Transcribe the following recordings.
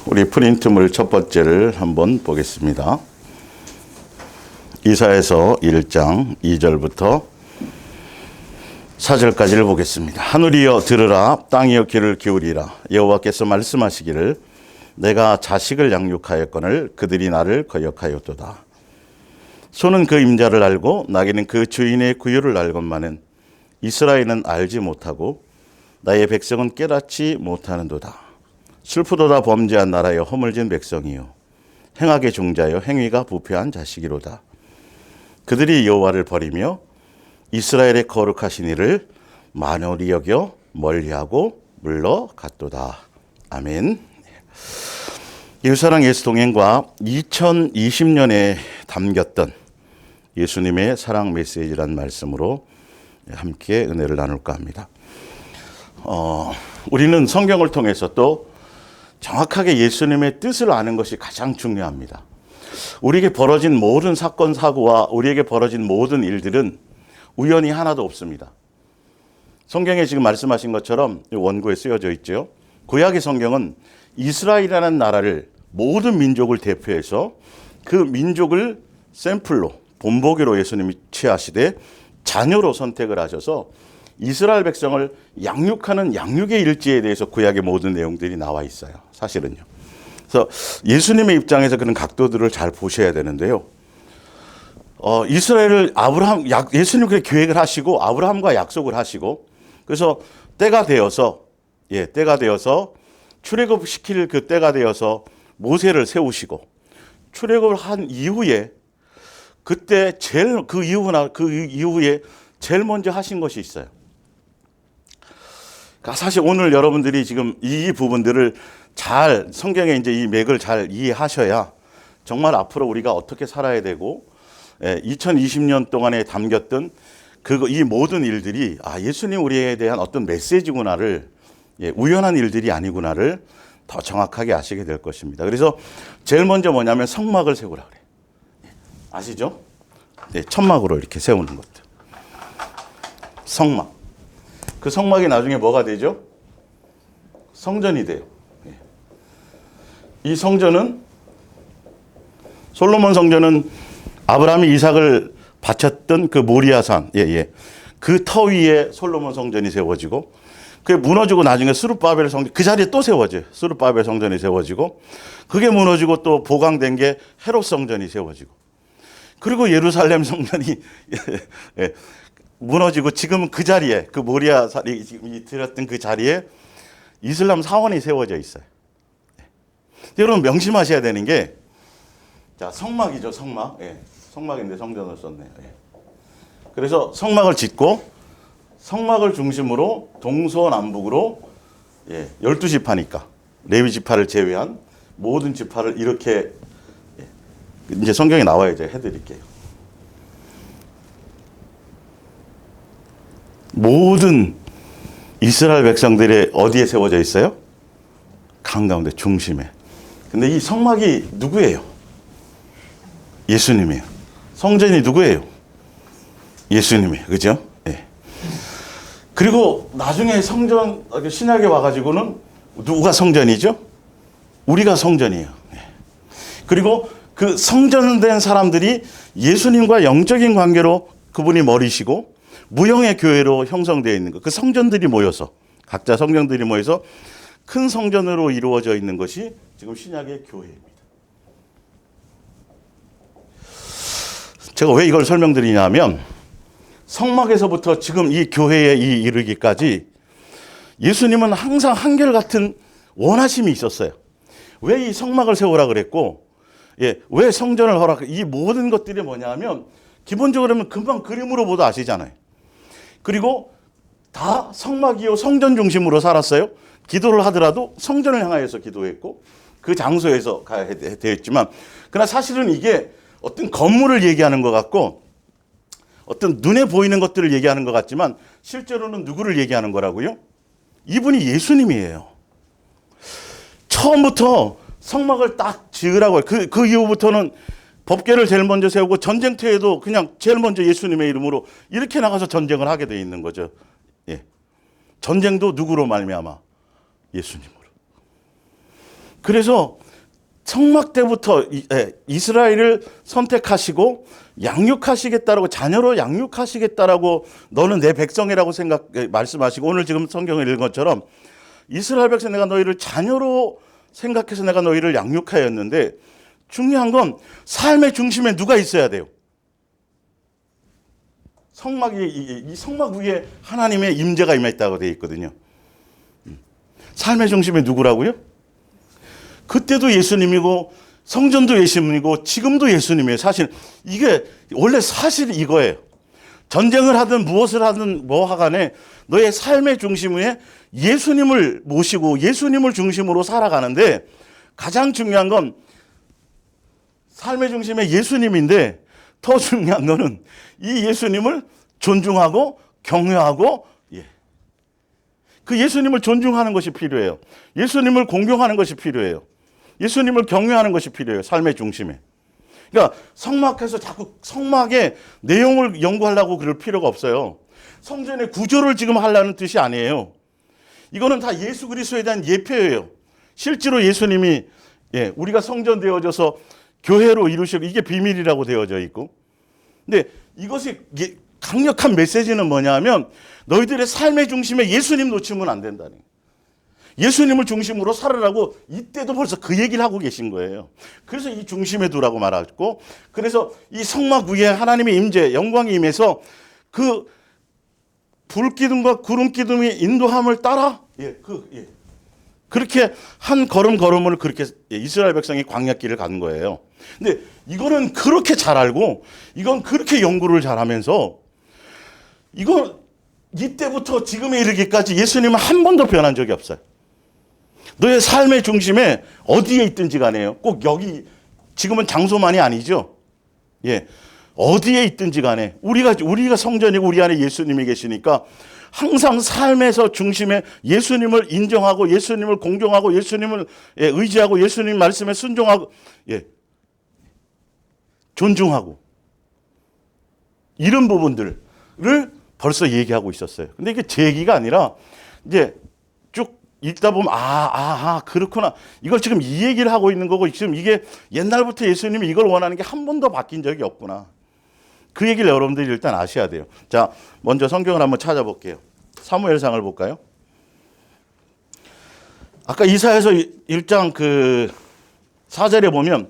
우리 프린트물 첫 번째를 한번 보겠습니다. 이사야서 1장 2절부터 4절까지를 보겠습니다. 하늘이여 들으라, 땅이여 귀를 기울이라. 여호와께서 말씀하시기를 내가 자식을 양육하였거늘 그들이 나를 거역하였도다. 소는 그 임자를 알고 나귀는 그 주인의 구유를 알건만은 이스라엘은 알지 못하고 나의 백성은 깨닫지 못하는도다. 슬프도다 범죄한 나라여 허물진 백성이요 행악의 종자여 행위가 부패한 자식이로다. 그들이 여호와를 버리며 이스라엘의 거룩하신 이를 만홀히 여겨 멀리하고 물러갔도다. 아멘. 예수사랑 예수동행과 2020년에 담겼던 예수님의 사랑 메시지란 말씀으로 함께 은혜를 나눌까 합니다. 우리는 성경을 통해서 또 정확하게 예수님의 뜻을 아는 것이 가장 중요합니다. 우리에게 벌어진 모든 사건, 사고와 우리에게 벌어진 모든 일들은 우연이 하나도 없습니다. 성경에 지금 말씀하신 것처럼 원고에 쓰여져 있죠. 구약의 성경은 이스라엘이라는 나라를 모든 민족을 대표해서 그 민족을 샘플로 본보기로 예수님이 취하시되 자녀로 선택을 하셔서 이스라엘 백성을 양육하는 양육의 일지에 대해서 구약의 모든 내용들이 나와 있어요. 사실은요. 그래서 예수님의 입장에서 그런 각도들을 잘 보셔야 되는데요. 이스라엘을 예수님 그렇게 계획을 하시고 아브라함과 약속을 하시고 그래서 때가 되어서 출애굽 시킬 그 때가 되어서 모세를 세우시고 출애굽을 한 이후에 그때 그 이후에 제일 먼저 하신 것이 있어요. 그러니까 사실 오늘 여러분들이 지금 이 부분들을 잘 성경의 이제 이 맥을 잘 이해하셔야 정말 앞으로 우리가 어떻게 살아야 되고 2020년 동안에 담겼던 이 모든 일들이 예수님 우리에 대한 어떤 메시지구나를 우연한 일들이 아니구나를 더 정확하게 아시게 될 것입니다. 그래서 제일 먼저 뭐냐면 성막을 세우라 그래요. 아시죠? 천막으로 이렇게 세우는 것들. 성막. 그 성막이 나중에 뭐가 되죠? 성전이 돼요. 이 성전은 솔로몬 성전은 아브라함이 이삭을 바쳤던 그 모리아산, 그 터 위에 솔로몬 성전이 세워지고, 그게 무너지고 나중에 스룹바벨 성전, 그 자리에 또 세워져요. 스룹바벨 성전이 세워지고, 그게 무너지고 또 보강된 게 헤롯 성전이 세워지고, 그리고 예루살렘 성전이 무너지고 지금 그 자리에, 그 모리아산이 들었던 그 자리에 이슬람 사원이 세워져 있어요. 여러분 명심하셔야 되는 게, 자, 성막이죠, 성막. 성막인데 성전을 썼네요. 그래서 성막을 짓고 성막을 중심으로 동서남북으로 12지파니까 레위 지파를 제외한 모든 지파를 이렇게 이제 성경에 나와야 이제 해드릴게요. 모든 이스라엘 백성들이 어디에 세워져 있어요? 한가운데 중심에. 근데 이 성막이 누구예요? 예수님이에요. 성전이 누구예요? 예수님이에요. 그죠? 그리고 나중에 성전, 신약에 와가지고는 누가 성전이죠? 우리가 성전이에요. 그리고 그 성전된 사람들이 예수님과 영적인 관계로 그분이 머리시고 무형의 교회로 형성되어 있는 것. 그 성전들이 모여서, 각자 성전들이 모여서 큰 성전으로 이루어져 있는 것이 지금 신약의 교회입니다. 제가 왜 이걸 설명드리냐면 성막에서부터 지금 이 교회에 이르기까지 예수님은 항상 한결같은 원하심이 있었어요. 왜 이 성막을 세우라 그랬고, 왜 성전을 이 모든 것들이 뭐냐면 기본적으로는 금방 그림으로 보도 아시잖아요. 그리고 다 성막이요 성전 중심으로 살았어요. 기도를 하더라도 성전을 향하여서 기도했고 그 장소에서 가야 되었지만, 그러나 사실은 이게 어떤 건물을 얘기하는 것 같고 어떤 눈에 보이는 것들을 얘기하는 것 같지만 실제로는 누구를 얘기하는 거라고요? 이분이 예수님이에요. 처음부터 성막을 딱 지으라고 해요. 그 이후부터는 법궤를 제일 먼저 세우고 전쟁터에도 그냥 제일 먼저 예수님의 이름으로 이렇게 나가서 전쟁을 하게 돼 있는 거죠. 전쟁도 누구로 말미암아? 예수님으로. 그래서 성막 때부터 이스라엘을 선택하시고 양육하시겠다라고, 자녀로 양육하시겠다라고, 너는 내 백성이라고 말씀하시고, 오늘 지금 성경을 읽은 것처럼 이스라엘 백성, 내가 너희를 자녀로 생각해서 내가 너희를 양육하였는데, 중요한 건 삶의 중심에 누가 있어야 돼요? 이 성막 위에 하나님의 임재가 임했다고 되어 있거든요. 삶의 중심에 누구라고요? 그때도 예수님이고 성전도 예수님이고 지금도 예수님이에요. 사실 이게 원래 사실 이거예요. 전쟁을 하든 무엇을 하든 뭐 하간에 너의 삶의 중심에 예수님을 모시고 예수님을 중심으로 살아가는데, 가장 중요한 건 삶의 중심에 예수님인데, 더 중요한 거는 이 예수님을 존중하고 경외하고, 그 예수님을 존중하는 것이 필요해요. 예수님을 공경하는 것이 필요해요. 예수님을 경외하는 것이 필요해요. 삶의 중심에. 그러니까 성막에서 자꾸 성막의 내용을 연구하려고 그럴 필요가 없어요. 성전의 구조를 지금 하려는 뜻이 아니에요. 이거는 다 예수 그리스도에 대한 예표예요. 실제로 예수님이 우리가 성전 되어져서 교회로 이루시고, 이게 비밀이라고 되어져 있고. 근데 이것이 강력한 메시지는 뭐냐면, 너희들의 삶의 중심에 예수님 놓치면 안 된다는 거예요. 예수님을 중심으로 살아라고 이때도 벌써 그 얘기를 하고 계신 거예요. 그래서 이 중심에 두라고 말했고, 그래서 이 성막 위에 하나님의 임재, 영광이 임해서 그 불기둥과 구름기둥이 인도함을 따라 그렇게 한 걸음을 그렇게 이스라엘 백성이 광야길을 간 거예요. 근데 이거는 그렇게 잘 알고, 이건 그렇게 연구를 잘하면서, 이거 이때부터 지금에 이르기까지 예수님은 한 번도 변한 적이 없어요. 너의 삶의 중심에 어디에 있든지 간에요. 꼭 여기, 지금은 장소만이 아니죠. 어디에 있든지 간에 우리가 성전이고 우리 안에 예수님이 계시니까, 항상 삶에서 중심에 예수님을 인정하고 예수님을 공경하고 예수님을 의지하고 예수님 말씀에 순종하고 존중하고, 이런 부분들을 벌써 얘기하고 있었어요. 근데 이게 제 얘기가 아니라 이제 쭉 읽다 보면 그렇구나. 이걸 지금 이 얘기를 하고 있는 거고, 지금 이게 옛날부터 예수님이 이걸 원하는 게 한 번도 바뀐 적이 없구나. 그 얘기를 여러분들이 일단 아셔야 돼요. 자, 먼저 성경을 한번 찾아볼게요. 사무엘상을 볼까요? 아까 이사야서 1장 4절에 보면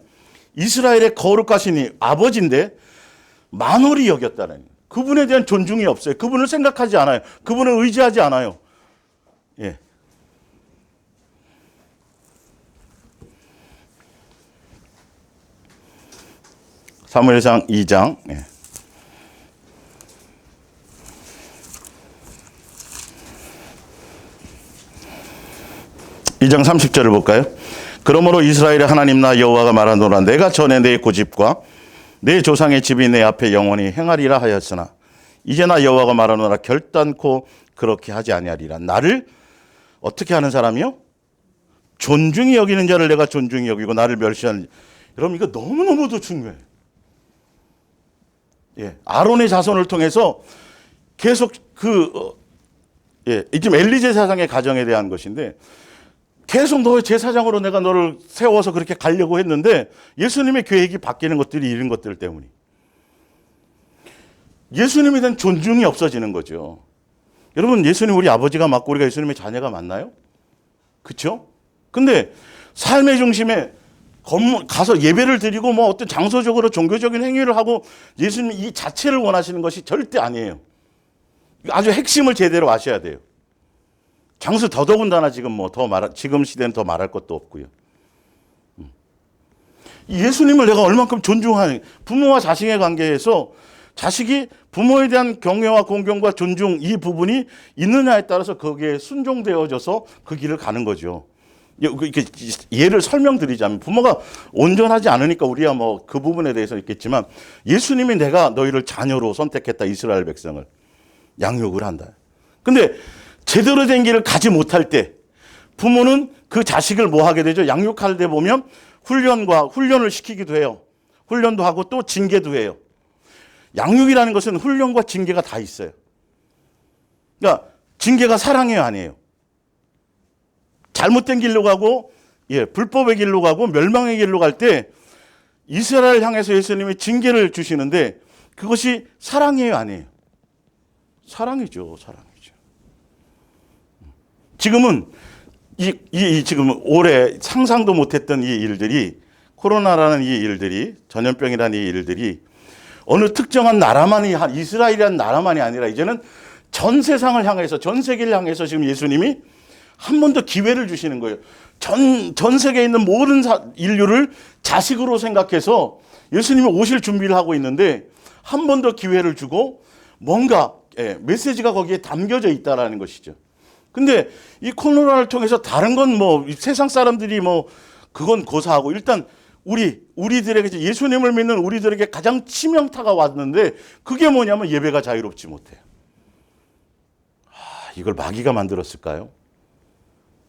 이스라엘의 거룩하신 아버지인데 만홀히 여겼다는, 그분에 대한 존중이 없어요. 그분을 생각하지 않아요. 그분을 의지하지 않아요. 사무엘상 2장 2장 30절을 볼까요? 그러므로 이스라엘의 하나님 나 여호와가 말하노라, 내가 전에 내 고집과 내 조상의 집이 내 앞에 영원히 행하리라 하였으나 이제 나 여호와가 말하노라, 결단코 그렇게 하지 아니하리라. 나를 어떻게 하는 사람이요? 존중히 여기는 자를 내가 존중히 여기고 나를 멸시하는. 여러분, 이거 너무너무도 중요해요. 아론의 자손을 통해서 계속 지금 엘리 제사장의 가정에 대한 것인데, 계속 너의 제사장으로 내가 너를 세워서 그렇게 가려고 했는데, 예수님의 계획이 바뀌는 것들이 이런 것들 때문에 예수님에 대한 존중이 없어지는 거죠. 여러분, 예수님 우리 아버지가 맞고 우리가 예수님의 자녀가 맞나요? 그렇죠? 근데 삶의 중심에 가서 예배를 드리고 뭐 어떤 장소적으로 종교적인 행위를 하고 예수님 이 자체를 원하시는 것이 절대 아니에요. 아주 핵심을 제대로 아셔야 돼요. 장수 더더군다나 지금 지금 시대는 더 말할 것도 없고요. 예수님을 내가 얼만큼 존중하는, 부모와 자식의 관계에서 자식이 부모에 대한 경외와 공경과 존중, 이 부분이 있느냐에 따라서 거기에 순종되어져서 그 길을 가는 거죠. 이렇게 예를 설명드리자면, 부모가 온전하지 않으니까 우리가 그 부분에 대해서 있겠지만, 예수님이 내가 너희를 자녀로 선택했다, 이스라엘 백성을 양육을 한다. 근데 제대로 된 길을 가지 못할 때 부모는 그 자식을 뭐 하게 되죠? 양육할 때 보면 훈련을 시키기도 해요. 훈련도 하고 또 징계도 해요. 양육이라는 것은 훈련과 징계가 다 있어요. 그러니까 징계가 사랑이 아니에요. 잘못된 길로 가고 불법의 길로 가고 멸망의 길로 갈 때 이스라엘 향해서 예수님이 징계를 주시는데 그것이 사랑이에요, 아니에요? 사랑이죠, 사랑이죠. 지금은 지금 올해 상상도 못했던 이 일들이, 코로나라는 이 일들이, 전염병이라는 이 일들이 어느 특정한 나라만이, 이스라엘이라는 나라만이 아니라 이제는 전 세상을 향해서, 전 세계를 향해서 지금 예수님이 한 번 더 기회를 주시는 거예요. 전 세계에 있는 모든 인류를 자식으로 생각해서 예수님이 오실 준비를 하고 있는데 한 번 더 기회를 주고 뭔가 메시지가 거기에 담겨져 있다라는 것이죠. 근데 이 코로나를 통해서 다른 건 뭐 세상 사람들이 뭐 그건 고사하고 일단 우리들에게, 예수님을 믿는 우리들에게 가장 치명타가 왔는데 그게 뭐냐면 예배가 자유롭지 못해요. 이걸 마귀가 만들었을까요?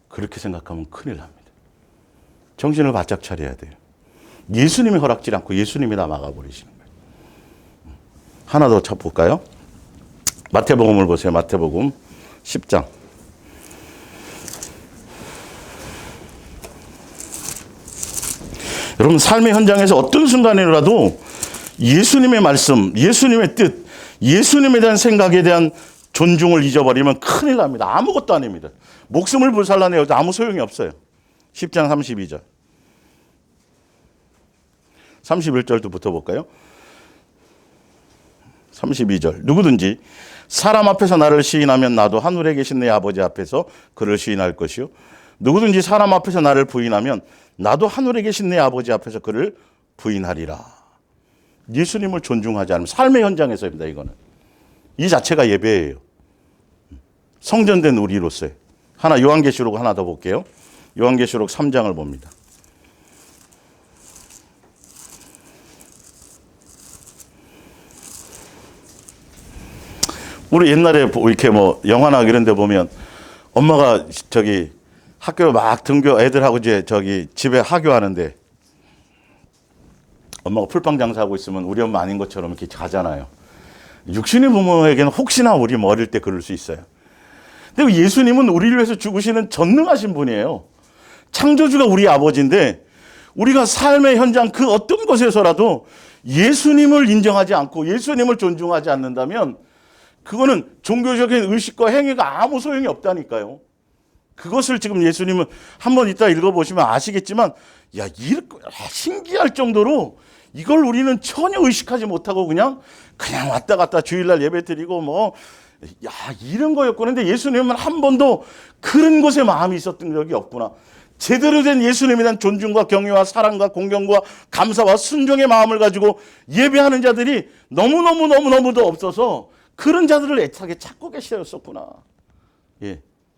그렇게 생각하면 큰일 납니다. 정신을 바짝 차려야 돼요. 예수님이 허락지 않고 예수님이 다 막아버리시는 거예요. 하나 더 쳐볼까요? 마태복음을 보세요. 마태복음 10장. 여러분, 삶의 현장에서 어떤 순간이라도 예수님의 말씀, 예수님의 뜻, 예수님에 대한 생각에 대한 존중을 잊어버리면 큰일 납니다. 아무것도 아닙니다. 목숨을 불살라내어도 아무 소용이 없어요. 10장 32절. 31절도 붙어볼까요? 32절. 누구든지 사람 앞에서 나를 시인하면 나도 하늘에 계신 내 아버지 앞에서 그를 시인할 것이요. 누구든지 사람 앞에서 나를 부인하면 나도 하늘에 계신 내 아버지 앞에서 그를 부인하리라. 예수님을 존중하지 않으면 삶의 현장에서입니다. 이거는. 이 자체가 예배예요. 성전된 우리로서의. 하나 요한계시록 하나 더 볼게요. 요한계시록 3장을 봅니다. 우리 옛날에 이렇게 뭐 영화나 이런 데 보면 엄마가 학교 막 등교 애들하고 이제 집에 하교하는데 엄마가 풀빵 장사하고 있으면 우리 엄마 아닌 것처럼 이렇게 가잖아요. 육신의 부모에게는 혹시나 우리 어릴 때 그럴 수 있어요. 근데 예수님은 우리를 위해서 죽으시는 전능하신 분이에요. 창조주가 우리 아버지인데 우리가 삶의 현장 그 어떤 곳에서라도 예수님을 인정하지 않고 예수님을 존중하지 않는다면 그거는 종교적인 의식과 행위가 아무 소용이 없다니까요. 그것을 지금 예수님은 한번 이따 읽어보시면 아시겠지만 신기할 정도로 이걸 우리는 전혀 의식하지 못하고 그냥 왔다 갔다 주일날 예배 드리고 이런 거였구나. 근데 예수님은 한 번도 그런 것에 마음이 있었던 적이 없구나. 제대로 된 예수님에 대한 존중과 경외와 사랑과 공경과 감사와 순종의 마음을 가지고 예배하는 자들이 너무너무도 없어서 그런 자들을 애타게 찾고 계셨었구나.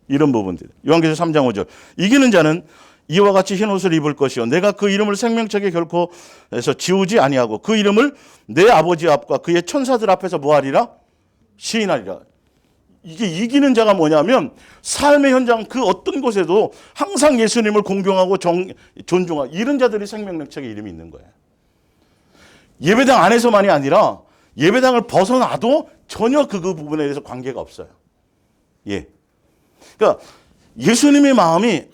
이런 부분들. 요한계시록 3장 5절. 이기는 자는 이와 같이 흰 옷을 입을 것이요 내가 그 이름을 생명책에 결코 해서 지우지 아니하고 그 이름을 내 아버지 앞과 그의 천사들 앞에서 뭐하리라? 시인하리라. 이게 이기는 자가 뭐냐면 삶의 현장 그 어떤 곳에도 항상 예수님을 공경하고 존중하고 이런 자들이 생명책에 이름이 있는 거예요. 예배당 안에서만이 아니라 예배당을 벗어나도 전혀 그 부분에 대해서 관계가 없어요. 그러니까 예수님의 마음이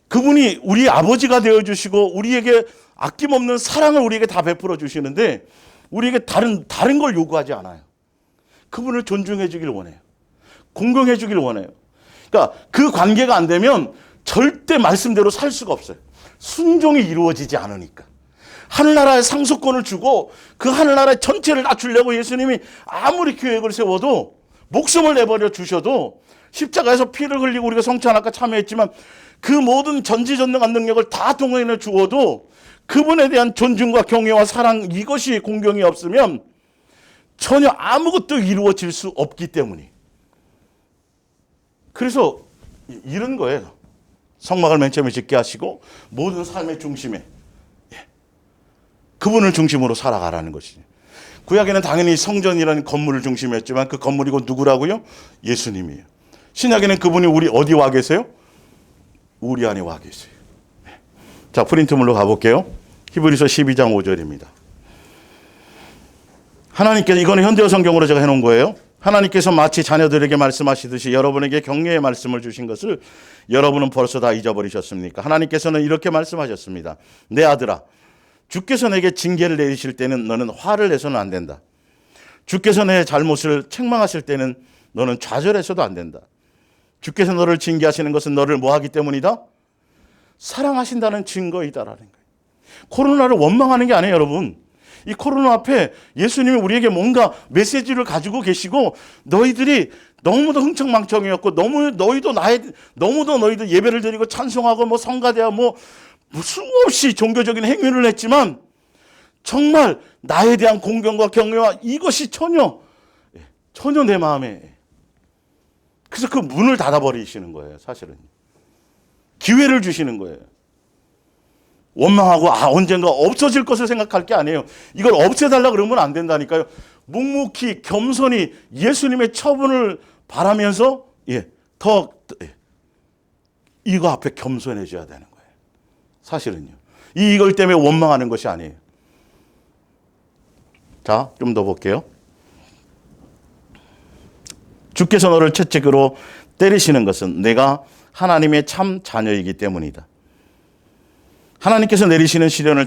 그분이 우리 아버지가 되어주시고 우리에게 아낌없는 사랑을 우리에게 다 베풀어 주시는데 우리에게 다른 걸 요구하지 않아요. 그분을 존중해 주길 원해요. 공경해 주길 원해요. 그러니까 그 관계가 안 되면 절대 말씀대로 살 수가 없어요. 순종이 이루어지지 않으니까. 하늘나라의 상속권을 주고 그 하늘나라의 전체를 다 주려고 예수님이 아무리 계획을 세워도 목숨을 내버려 주셔도 십자가에서 피를 흘리고 우리가 성찬 아까 참여했지만 그 모든 전지전능한 능력을 다 동원해 주어도 그분에 대한 존중과 경외와 사랑 이것이 공경이 없으면 전혀 아무것도 이루어질 수 없기 때문에 그래서 이런 거예요. 성막을 맨 처음에 짓게 하시고 모든 삶의 중심에 그분을 중심으로 살아가라는 것이죠. 구약에는 당연히 성전이라는 건물을 중심했지만 그 건물이고 누구라고요? 예수님이에요. 신약에는 그분이 우리 어디 와 계세요? 우리 안에 와 계세요. 자, 프린트물로 가볼게요. 히브리서 12장 5절입니다. 하나님께서 이거는 현대어 성경으로 제가 해놓은 거예요. 하나님께서 마치 자녀들에게 말씀하시듯이 여러분에게 격려의 말씀을 주신 것을 여러분은 벌써 다 잊어버리셨습니까? 하나님께서는 이렇게 말씀하셨습니다. 내 아들아, 주께서 내게 징계를 내리실 때는 너는 화를 내서는 안 된다. 주께서 내 잘못을 책망하실 때는 너는 좌절해서도 안 된다. 주께서 너를 징계하시는 것은 너를 뭐하기 때문이다? 사랑하신다는 증거이다라는 거예요. 코로나를 원망하는 게 아니에요, 여러분. 이 코로나 앞에 예수님이 우리에게 뭔가 메시지를 가지고 계시고, 너희들이 너무도 흥청망청이었고, 너무도 너희도 예배를 드리고 찬송하고 뭐 성가대하고 뭐 수없이 종교적인 행위를 했지만 정말 나에 대한 공경과 경외와 이것이 전혀 내 마음에. 그래서 그 문을 닫아버리시는 거예요, 사실은. 기회를 주시는 거예요. 원망하고 언젠가 없어질 것을 생각할 게 아니에요. 이걸 없애달라 그러면 안 된다니까요. 묵묵히 겸손히 예수님의 처분을 바라면서 이거 앞에 겸손해져야 되는 거예요. 사실은요. 이걸 때문에 원망하는 것이 아니에요. 자, 좀 더 볼게요. 주께서 너를 채찍으로 때리시는 것은 내가 하나님의 참 자녀이기 때문이다. 하나님께서 내리시는 시련을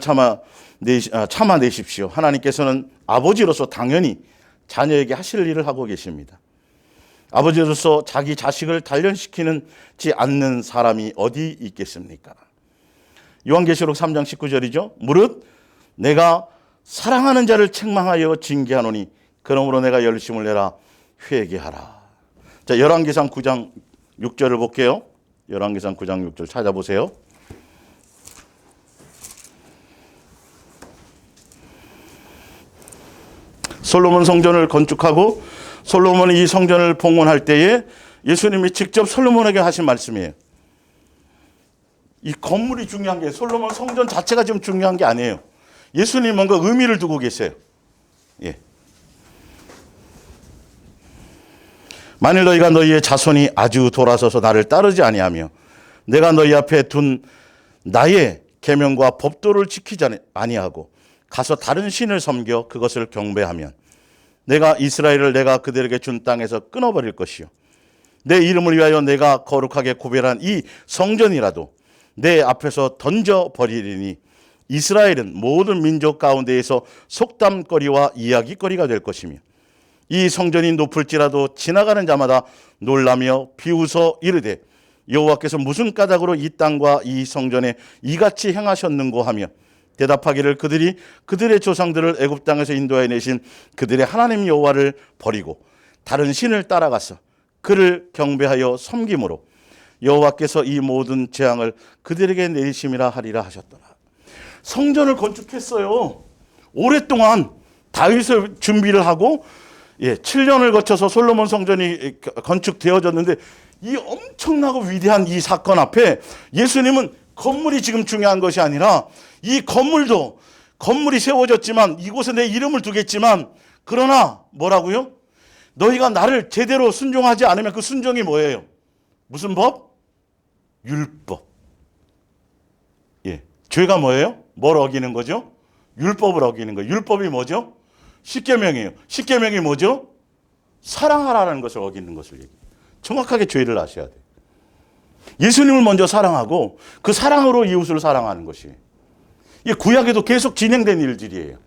참아내십시오. 하나님께서는 아버지로서 당연히 자녀에게 하실 일을 하고 계십니다. 아버지로서 자기 자식을 단련시키지 않는 사람이 어디 있겠습니까? 요한계시록 3장 19절이죠. 무릇 내가 사랑하는 자를 책망하여 징계하노니 그러므로 내가 열심을 내라 회개하라. 자, 열왕기상 9장 6절을 볼게요. 열왕기상 9장 6절 찾아보세요. 솔로몬 성전을 건축하고 솔로몬이 이 성전을 봉헌할 때에 예수님이 직접 솔로몬에게 하신 말씀이에요. 이 건물이 중요한 게 솔로몬 성전 자체가 지금 중요한 게 아니에요. 예수님이 뭔가 의미를 두고 계세요. 예. 만일 너희가 너희의 자손이 아주 돌아서서 나를 따르지 아니하며 내가 너희 앞에 둔 나의 계명과 법도를 지키지 아니하고 가서 다른 신을 섬겨 그것을 경배하면 내가 이스라엘을 내가 그들에게 준 땅에서 끊어버릴 것이요 내 이름을 위하여 내가 거룩하게 구별한 이 성전이라도 내 앞에서 던져버리리니 이스라엘은 모든 민족 가운데에서 속담거리와 이야기거리가 될 것이며 이 성전이 높을지라도 지나가는 자마다 놀라며 비웃어 이르되 여호와께서 무슨 까닭으로 이 땅과 이 성전에 이같이 행하셨는고 하며 대답하기를 그들이 그들의 조상들을 애굽 땅에서 인도하여 내신 그들의 하나님 여호와를 버리고 다른 신을 따라가서 그를 경배하여 섬김으로 여호와께서 이 모든 재앙을 그들에게 내리심이라 하리라 하셨더라. 성전을 건축했어요. 오랫동안 다윗을 준비를 하고 7년을 거쳐서 솔로몬 성전이 건축되어졌는데 이 엄청나고 위대한 이 사건 앞에 예수님은 건물이 지금 중요한 것이 아니라 이 건물이 세워졌지만 이곳에 내 이름을 두겠지만 그러나 뭐라고요? 너희가 나를 제대로 순종하지 않으면 그 순종이 뭐예요? 무슨 법? 율법. 죄가 뭐예요? 뭘 어기는 거죠? 율법을 어기는 거예요. 율법이 뭐죠? 십계명이에요. 십계명이 뭐죠? 사랑하라는 것을 어기는 것을 얘기해요. 정확하게 죄를 아셔야 돼요. 예수님을 먼저 사랑하고 그 사랑으로 이웃을 사랑하는 것이 이게 구약에도 계속 진행된 일들이에요.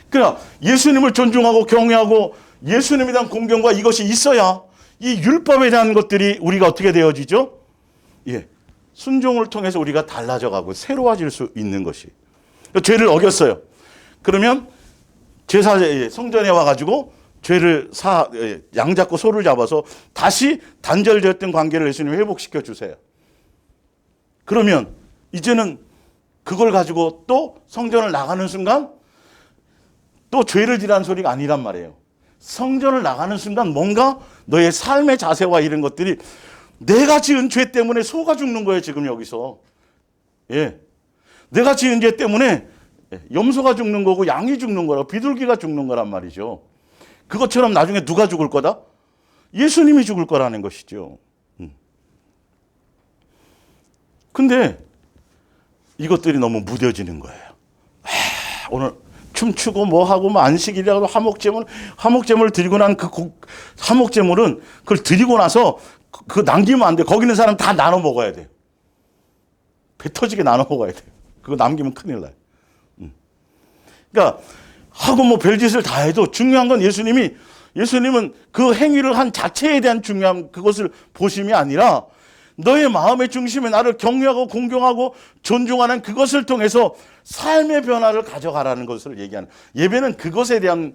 그러니까 예수님을 존중하고 경외하고 예수님에 대한 공경과 이것이 있어야 이 율법에 대한 것들이 우리가 어떻게 되어지죠? 순종을 통해서 우리가 달라져가고 새로워질 수 있는 것이. 죄를 어겼어요. 그러면 성전에 와가지고 죄를 양 잡고 소를 잡아서 다시 단절되었던 관계를 예수님이 회복시켜 주세요. 그러면 이제는 그걸 가지고 또 성전을 나가는 순간 또 죄를 지라는 소리가 아니란 말이에요. 성전을 나가는 순간 뭔가 너의 삶의 자세와 이런 것들이 내가 지은 죄 때문에 소가 죽는 거예요, 지금 여기서. 내가 지은 죄 때문에 염소가 죽는 거고 양이 죽는 거라고 비둘기가 죽는 거란 말이죠. 그것처럼 나중에 누가 죽을 거다? 예수님이 죽을 거라는 것이죠. 근데 이것들이 너무 무뎌지는 거예요. 오늘 춤추고 뭐 하고 뭐 안식일이라고 화목제물 드리고 난 그 화목제물은 그걸 드리고 나서 그거 남기면 안 돼. 거기 있는 사람 다 나눠 먹어야 돼. 배 터지게 나눠 먹어야 돼. 그거 남기면 큰일 나요. 그러니까 하고 뭐 별짓을 다 해도 중요한 건 예수님은 그 행위를 한 자체에 대한 중요한 그것을 보심이 아니라 너의 마음의 중심에 나를 경외하고 공경하고 존중하는 그것을 통해서 삶의 변화를 가져가라는 것을 얘기하는, 예배는 그것에 대한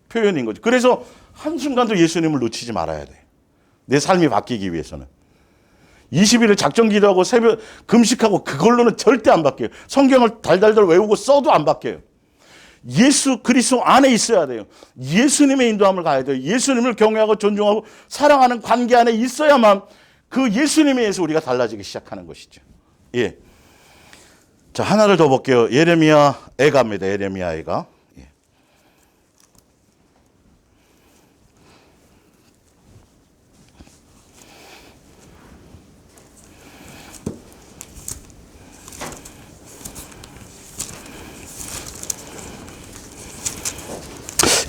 표현인 거죠. 그래서 한순간도 예수님을 놓치지 말아야 돼. 내 삶이 바뀌기 위해서는. 20일을 작정 기도하고 새벽 금식하고 그걸로는 절대 안 바뀌어요. 성경을 달달달 외우고 써도 안 바뀌어요. 예수 그리스도 안에 있어야 돼요. 예수님의 인도함을 가야 돼요. 예수님을 경외하고 존중하고 사랑하는 관계 안에 있어야만 그 예수님에 의해서 우리가 달라지기 시작하는 것이죠. 예. 자, 하나를 더 볼게요. 예레미야 애가입니다. 예레미야 애가. 예.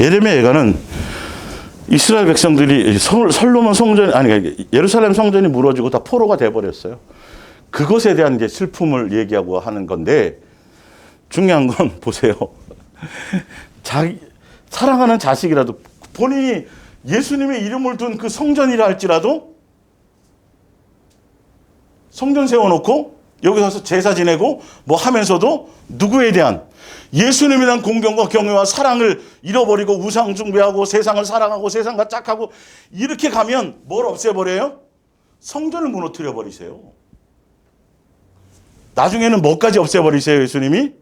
예레미야 애가는 이스라엘 백성들이 솔로몬 성전, 아니 예루살렘 성전이 무너지고 다 포로가 돼버렸어요. 그것에 대한 이제 슬픔을 얘기하고 하는 건데, 중요한 건 보세요. 사랑하는 자식이라도 본인이 예수님의 이름을 둔 그 성전이라 할지라도 성전 세워놓고 여기 가서 제사 지내고 뭐 하면서도 누구에 대한 예수님에 대한 공경과 경외와 사랑을 잃어버리고 우상 숭배하고 세상을 사랑하고 세상과 짝하고 이렇게 가면 뭘 없애버려요? 성전을 무너뜨려 버리세요. 나중에는 뭐까지 없애버리세요? 예수님이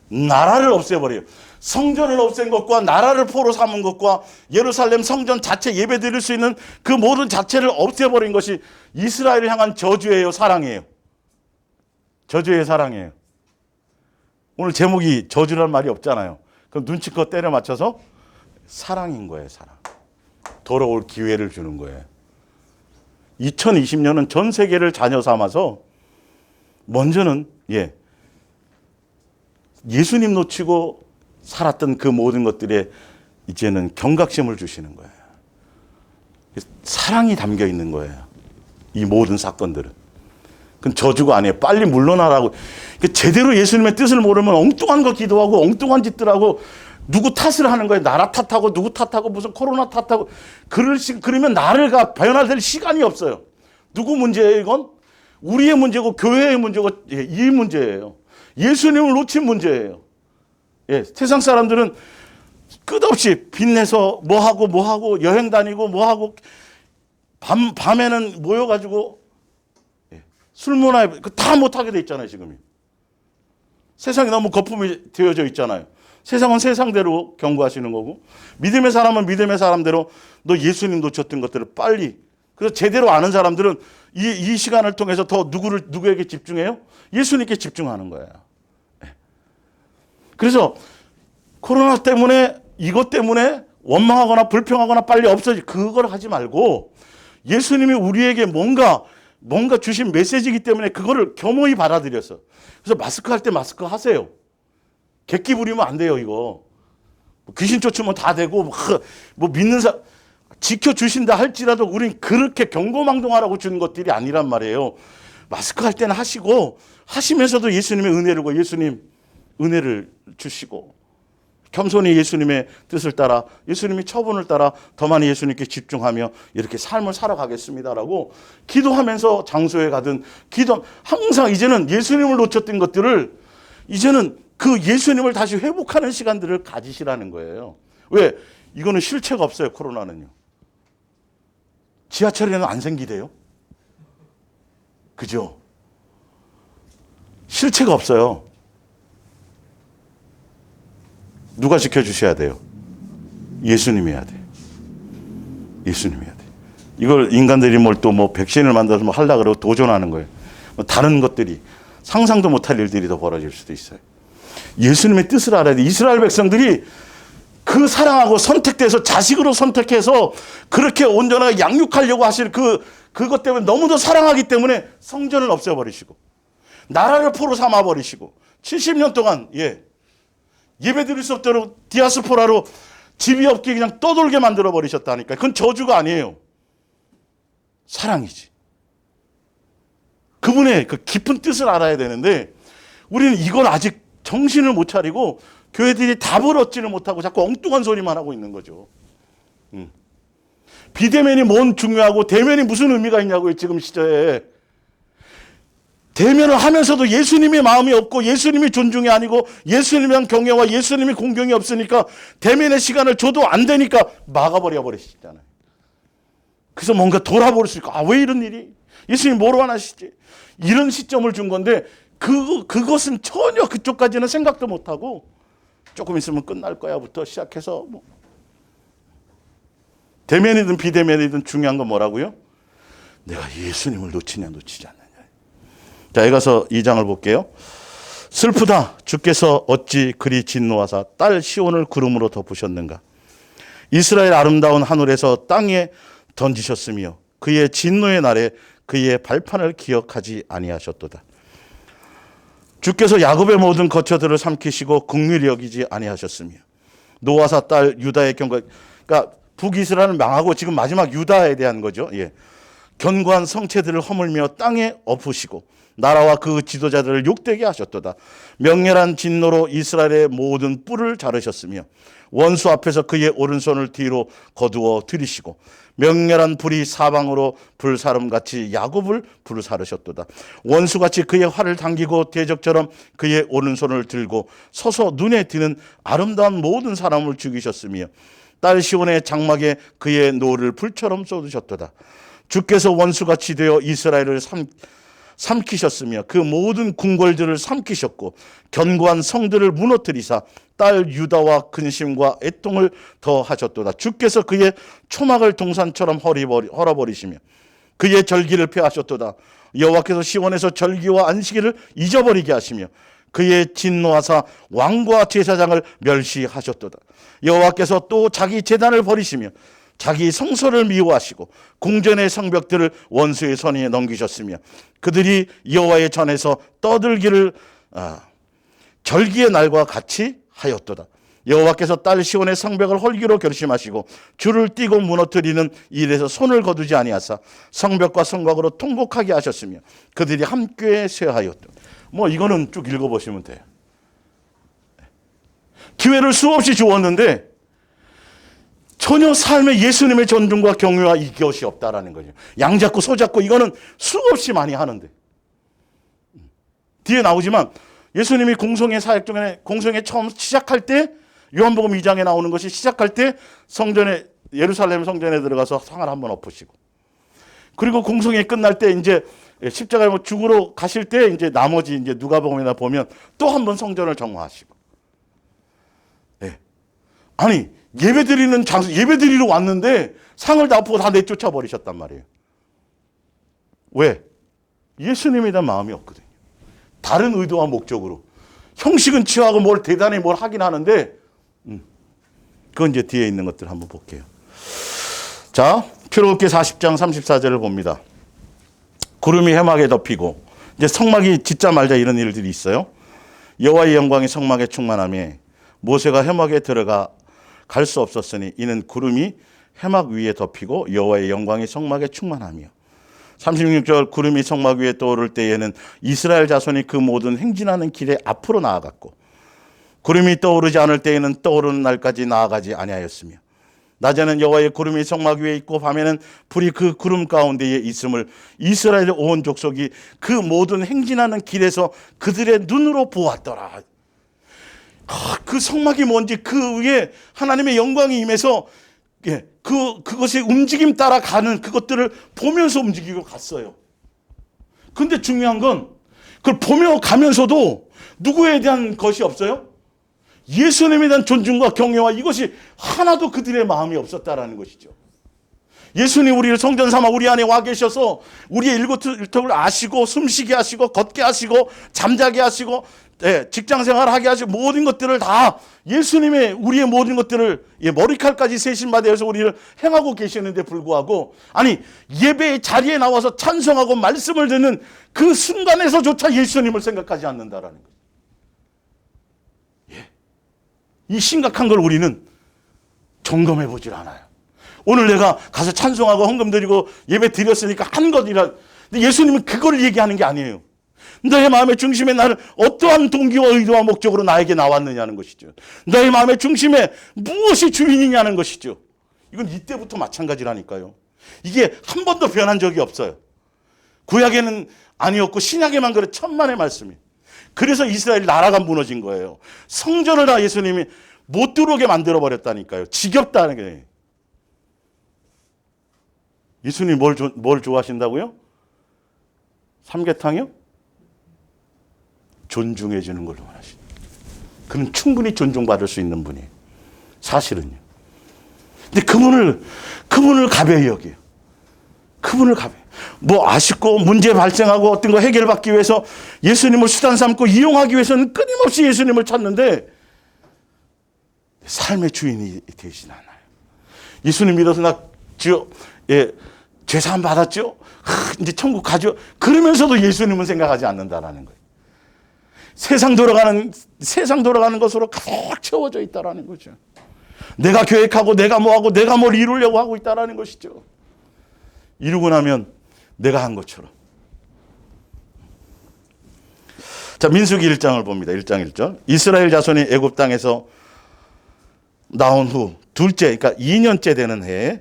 나라를 없애버려요. 성전을 없앤 것과 나라를 포로 삼은 것과 예루살렘 성전 자체 예배 드릴 수 있는 그 모든 자체를 없애버린 것이 이스라엘을 향한 저주예요, 사랑이에요? 저주의 사랑이에요. 오늘 제목이 저주란 말이 없잖아요. 그럼 눈치껏 때려 맞춰서 사랑인 거예요, 사랑. 돌아올 기회를 주는 거예요. 2020년은 전 세계를 자녀 삼아서 먼저는 예수님 놓치고 살았던 그 모든 것들에 이제는 경각심을 주시는 거예요. 사랑이 담겨 있는 거예요. 이 모든 사건들은. 그건 저주가 아니에요. 빨리 물러나라고. 제대로 예수님의 뜻을 모르면 엉뚱한 거 기도하고 엉뚱한 짓들 하고 누구 탓을 하는 거예요. 나라 탓하고 누구 탓하고 무슨 코로나 탓하고 그러면 나를 변화될 시간이 없어요. 누구 문제예요, 이건? 우리의 문제고 교회의 문제고 이 문제예요. 예수님을 놓친 문제예요. 세상 사람들은 끝없이 빚내서 뭐하고 여행 다니고 뭐하고 밤에는 모여가지고 술문화에 다 못하게 돼 있잖아요, 지금이. 세상이 너무 거품이 되어져 있잖아요. 세상은 세상대로 경고하시는 거고, 믿음의 사람은 믿음의 사람대로 너 예수님 놓쳤던 것들을 빨리, 그래서 제대로 아는 사람들은 이 시간을 통해서 더 누구에게 집중해요? 예수님께 집중하는 거예요. 그래서 코로나 때문에, 이것 때문에 원망하거나 불평하거나 빨리 없어지, 그걸 하지 말고 예수님이 우리에게 뭔가 주신 메시지이기 때문에 그거를 겸허히 받아들여서. 그래서 마스크 할 때 마스크 하세요. 객기 부리면 안 돼요, 이거. 귀신 쫓으면 다 되고, 뭐 믿는 사람, 지켜주신다 할지라도 우린 그렇게 경고망동하라고 주는 것들이 아니란 말이에요. 마스크 할 때는 하시고, 하시면서도 예수님의 은혜를, 예수님 은혜를 주시고, 겸손히 예수님의 뜻을 따라, 예수님의 처분을 따라 더 많이 예수님께 집중하며 이렇게 삶을 살아가겠습니다라고 기도하면서 장소에 가든 항상 이제는 예수님을 놓쳤던 것들을 이제는 그 예수님을 다시 회복하는 시간들을 가지시라는 거예요. 왜? 이거는 실체가 없어요, 코로나는요. 지하철에는 안 생기대요. 그죠? 실체가 없어요. 누가 지켜주셔야 돼요? 예수님이 해야 돼요. 예수님이 해야 돼요. 이걸 인간들이 백신을 만들어서 하려고 그러고 도전하는 거예요. 다른 것들이, 상상도 못할 일들이 더 벌어질 수도 있어요. 예수님의 뜻을 알아야 돼요. 이스라엘 백성들이 그 사랑하고 선택돼서 자식으로 선택해서 그렇게 온전하게 양육하려고 하실 그것 때문에 너무도 사랑하기 때문에 성전을 없애버리시고 나라를 포로 삼아버리시고 70년 동안 예배 드릴 수 없도록 디아스포라로 집이 없게 그냥 떠돌게 만들어 버리셨다니까. 그건 저주가 아니에요. 사랑이지. 그분의 그 깊은 뜻을 알아야 되는데 우리는 이걸 아직 정신을 못 차리고 교회들이 답을 얻지를 못하고 자꾸 엉뚱한 소리만 하고 있는 거죠. 비대면이 뭔 중요하고 대면이 무슨 의미가 있냐고요. 지금 시대에. 대면을 하면서도 예수님의 마음이 없고 예수님이 존중이 아니고 예수님의 경외와 예수님의 공경이 없으니까 대면의 시간을 줘도 안 되니까 막아버려 버리시잖아요. 그래서 뭔가 돌아볼 수 있고 왜 이런 일이? 예수님 뭐로 하시지? 이런 시점을 준 건데 그것은 전혀 그쪽까지는 생각도 못하고 조금 있으면 끝날 거야부터 시작해서 뭐 대면이든 비대면이든 중요한 건 뭐라고요? 내가 예수님을 놓치냐 놓치지 않느냐. 자, 에가서 2장을 볼게요. 슬프다. 주께서 어찌 그리 진노하사 딸 시온을 구름으로 덮으셨는가. 이스라엘 아름다운 하늘에서 땅에 던지셨으며 그의 진노의 날에 그의 발판을 기억하지 아니하셨도다. 주께서 야곱의 모든 거처들을 삼키시고 긍휼히 여기지 아니하셨으며 노아사 딸 유다의 경과, 그러니까 북이스라엘은 망하고 지금 마지막 유다에 대한 거죠. 예. 견고한 성체들을 허물며 땅에 엎으시고 나라와 그 지도자들을 욕되게 하셨도다. 명렬한 진노로 이스라엘의 모든 뿔을 자르셨으며 원수 앞에서 그의 오른손을 뒤로 거두어 들이시고 명렬한 불이 사방으로 불사름같이 야곱을 불사르셨도다. 원수같이 그의 활을 당기고 대적처럼 그의 오른손을 들고 서서 눈에 띄는 아름다운 모든 사람을 죽이셨으며 딸 시온의 장막에 그의 노를 불처럼 쏟으셨도다. 주께서 원수같이 되어 이스라엘을 삼키셨으며 그 모든 궁궐들을 삼키셨고 견고한 성들을 무너뜨리사 딸 유다와 근심과 애통을 더하셨도다. 주께서 그의 초막을 동산처럼 헐어버리시며 그의 절기를 폐하셨도다. 여호와께서 시온에서 절기와 안식일을 잊어버리게 하시며 그의 진노하사 왕과 제사장을 멸시하셨도다. 여호와께서 또 자기 제단을 버리시며 자기 성소를 미워하시고 궁전의 성벽들을 원수의 손에 넘기셨으며 그들이 여호와의 전에서 떠들기를 절기의 날과 같이 하였도다. 여호와께서 딸 시온의 성벽을 헐기로 결심하시고 줄을 띄고 무너뜨리는 일에서 손을 거두지 아니하사 성벽과 성곽으로 통곡하게 하셨으며 그들이 함께 쇠하였다. 뭐 이거는 쭉 읽어보시면 돼요. 기회를 수없이 주었는데 전혀 삶에 예수님의 존중과 경외와 이것이 없다라는 거죠. 양 잡고 소 잡고 이거는 수없이 많이 하는데 뒤에 나오지만 예수님이 공성의 사역 중에 공성에 처음 시작할 때 요한복음 2장에 나오는 것이 시작할 때 성전에 예루살렘 성전에 들어가서 상을 한번 엎으시고 그리고 공성이 끝날 때 이제 십자가에 죽으러 가실 때 이제 나머지 이제 누가복음이나 보면 또 한 번 성전을 정화하시고 네. 아니 예배드리는 장소, 예배드리러 왔는데 상을 다 엎고 다 내쫓아 버리셨단 말이에요. 왜? 예수님에 대한 마음이 없거든요. 다른 의도와 목적으로. 형식은 취하고 뭘 대단히 뭘 하긴 하는데, 그건 이제 뒤에 있는 것들 한번 볼게요. 자, 출애굽기 40장 34절을 봅니다. 구름이 해막에 덮이고, 이제 성막이 짓자 말자 이런 일들이 있어요. 여호와의 영광이 성막에 충만하며 모세가 해막에 들어가 갈 수 없었으니 이는 구름이 해막 위에 덮이고 여호와의 영광이 성막에 충만하며 36절 구름이 성막 위에 떠오를 때에는 이스라엘 자손이 그 모든 행진하는 길에 앞으로 나아갔고 구름이 떠오르지 않을 때에는 떠오르는 날까지 나아가지 아니하였으며 낮에는 여호와의 구름이 성막 위에 있고 밤에는 불이 그 구름 가운데에 있음을 이스라엘의 온 족속이 그 모든 행진하는 길에서 그들의 눈으로 보았더라. 그 성막이 뭔지 그 위에 하나님의 영광이 임해서 그것의 움직임 따라 가는 그것들을 보면서 움직이고 갔어요. 근데 중요한 건 그걸 보며 가면서도 누구에 대한 것이 없어요? 예수님에 대한 존중과 경외와 이것이 하나도 그들의 마음이 없었다라는 것이죠. 예수님 우리를 성전 삼아 우리 안에 와 계셔서 우리의 일거일터를 아시고 숨쉬게 하시고 걷게 하시고 잠자게 하시고 직장생활을 하게 하시고 모든 것들을 다 예수님의 우리의 모든 것들을 머리칼까지 세신 바 되어서 우리를 행하고 계시는데 불구하고 아니 예배의 자리에 나와서 찬송하고 말씀을 듣는 그 순간에서조차 예수님을 생각하지 않는다라는 거예요. 이 심각한 걸 우리는 점검해 보질 않아요. 오늘 내가 가서 찬송하고 헌금 드리고 예배 드렸으니까 한 것이라. 근데 예수님은 그걸 얘기하는 게 아니에요. 너의 마음의 중심에 나는 어떠한 동기와 의도와 목적으로 나에게 나왔느냐는 것이죠. 너의 마음의 중심에 무엇이 주인이냐는 것이죠. 이건 이때부터 마찬가지라니까요. 이게 한 번도 변한 적이 없어요. 구약에는 아니었고 신약에만 그래 천만의 말씀이. 그래서 이스라엘 나라가 무너진 거예요. 성전을 다 예수님이 못 들어오게 만들어버렸다니까요. 지겹다는 게. 예수님이 뭘 좋아하신다고요? 삼계탕이요? 존중해 주는 걸 원하십니다. 그는 충분히 존중받을 수 있는 분이에요. 사실은요. 근데 그분을 가벼이 여겨요. 그분을 가벼이. 뭐 아쉽고 문제 발생하고 어떤 거 해결받기 위해서 예수님을 수단 삼고 이용하기 위해서는 끊임없이 예수님을 찾는데 삶의 주인이 되진 않아요. 예수님 믿어서 나 죄사함 받았죠? 이제 천국 가죠? 그러면서도 예수님은 생각하지 않는다라는 거예요. 세상 돌아가는 것으로 가득 채워져 있다라는 거죠. 내가 계획하고 내가 뭐하고 내가 뭘 이루려고 하고 있다라는 것이죠. 이루고 나면 내가 한 것처럼. 자, 민수기 1장을 봅니다. 1장 1절. 이스라엘 자손이 애굽 땅에서 나온 후 둘째, 그러니까 2년째 되는 해에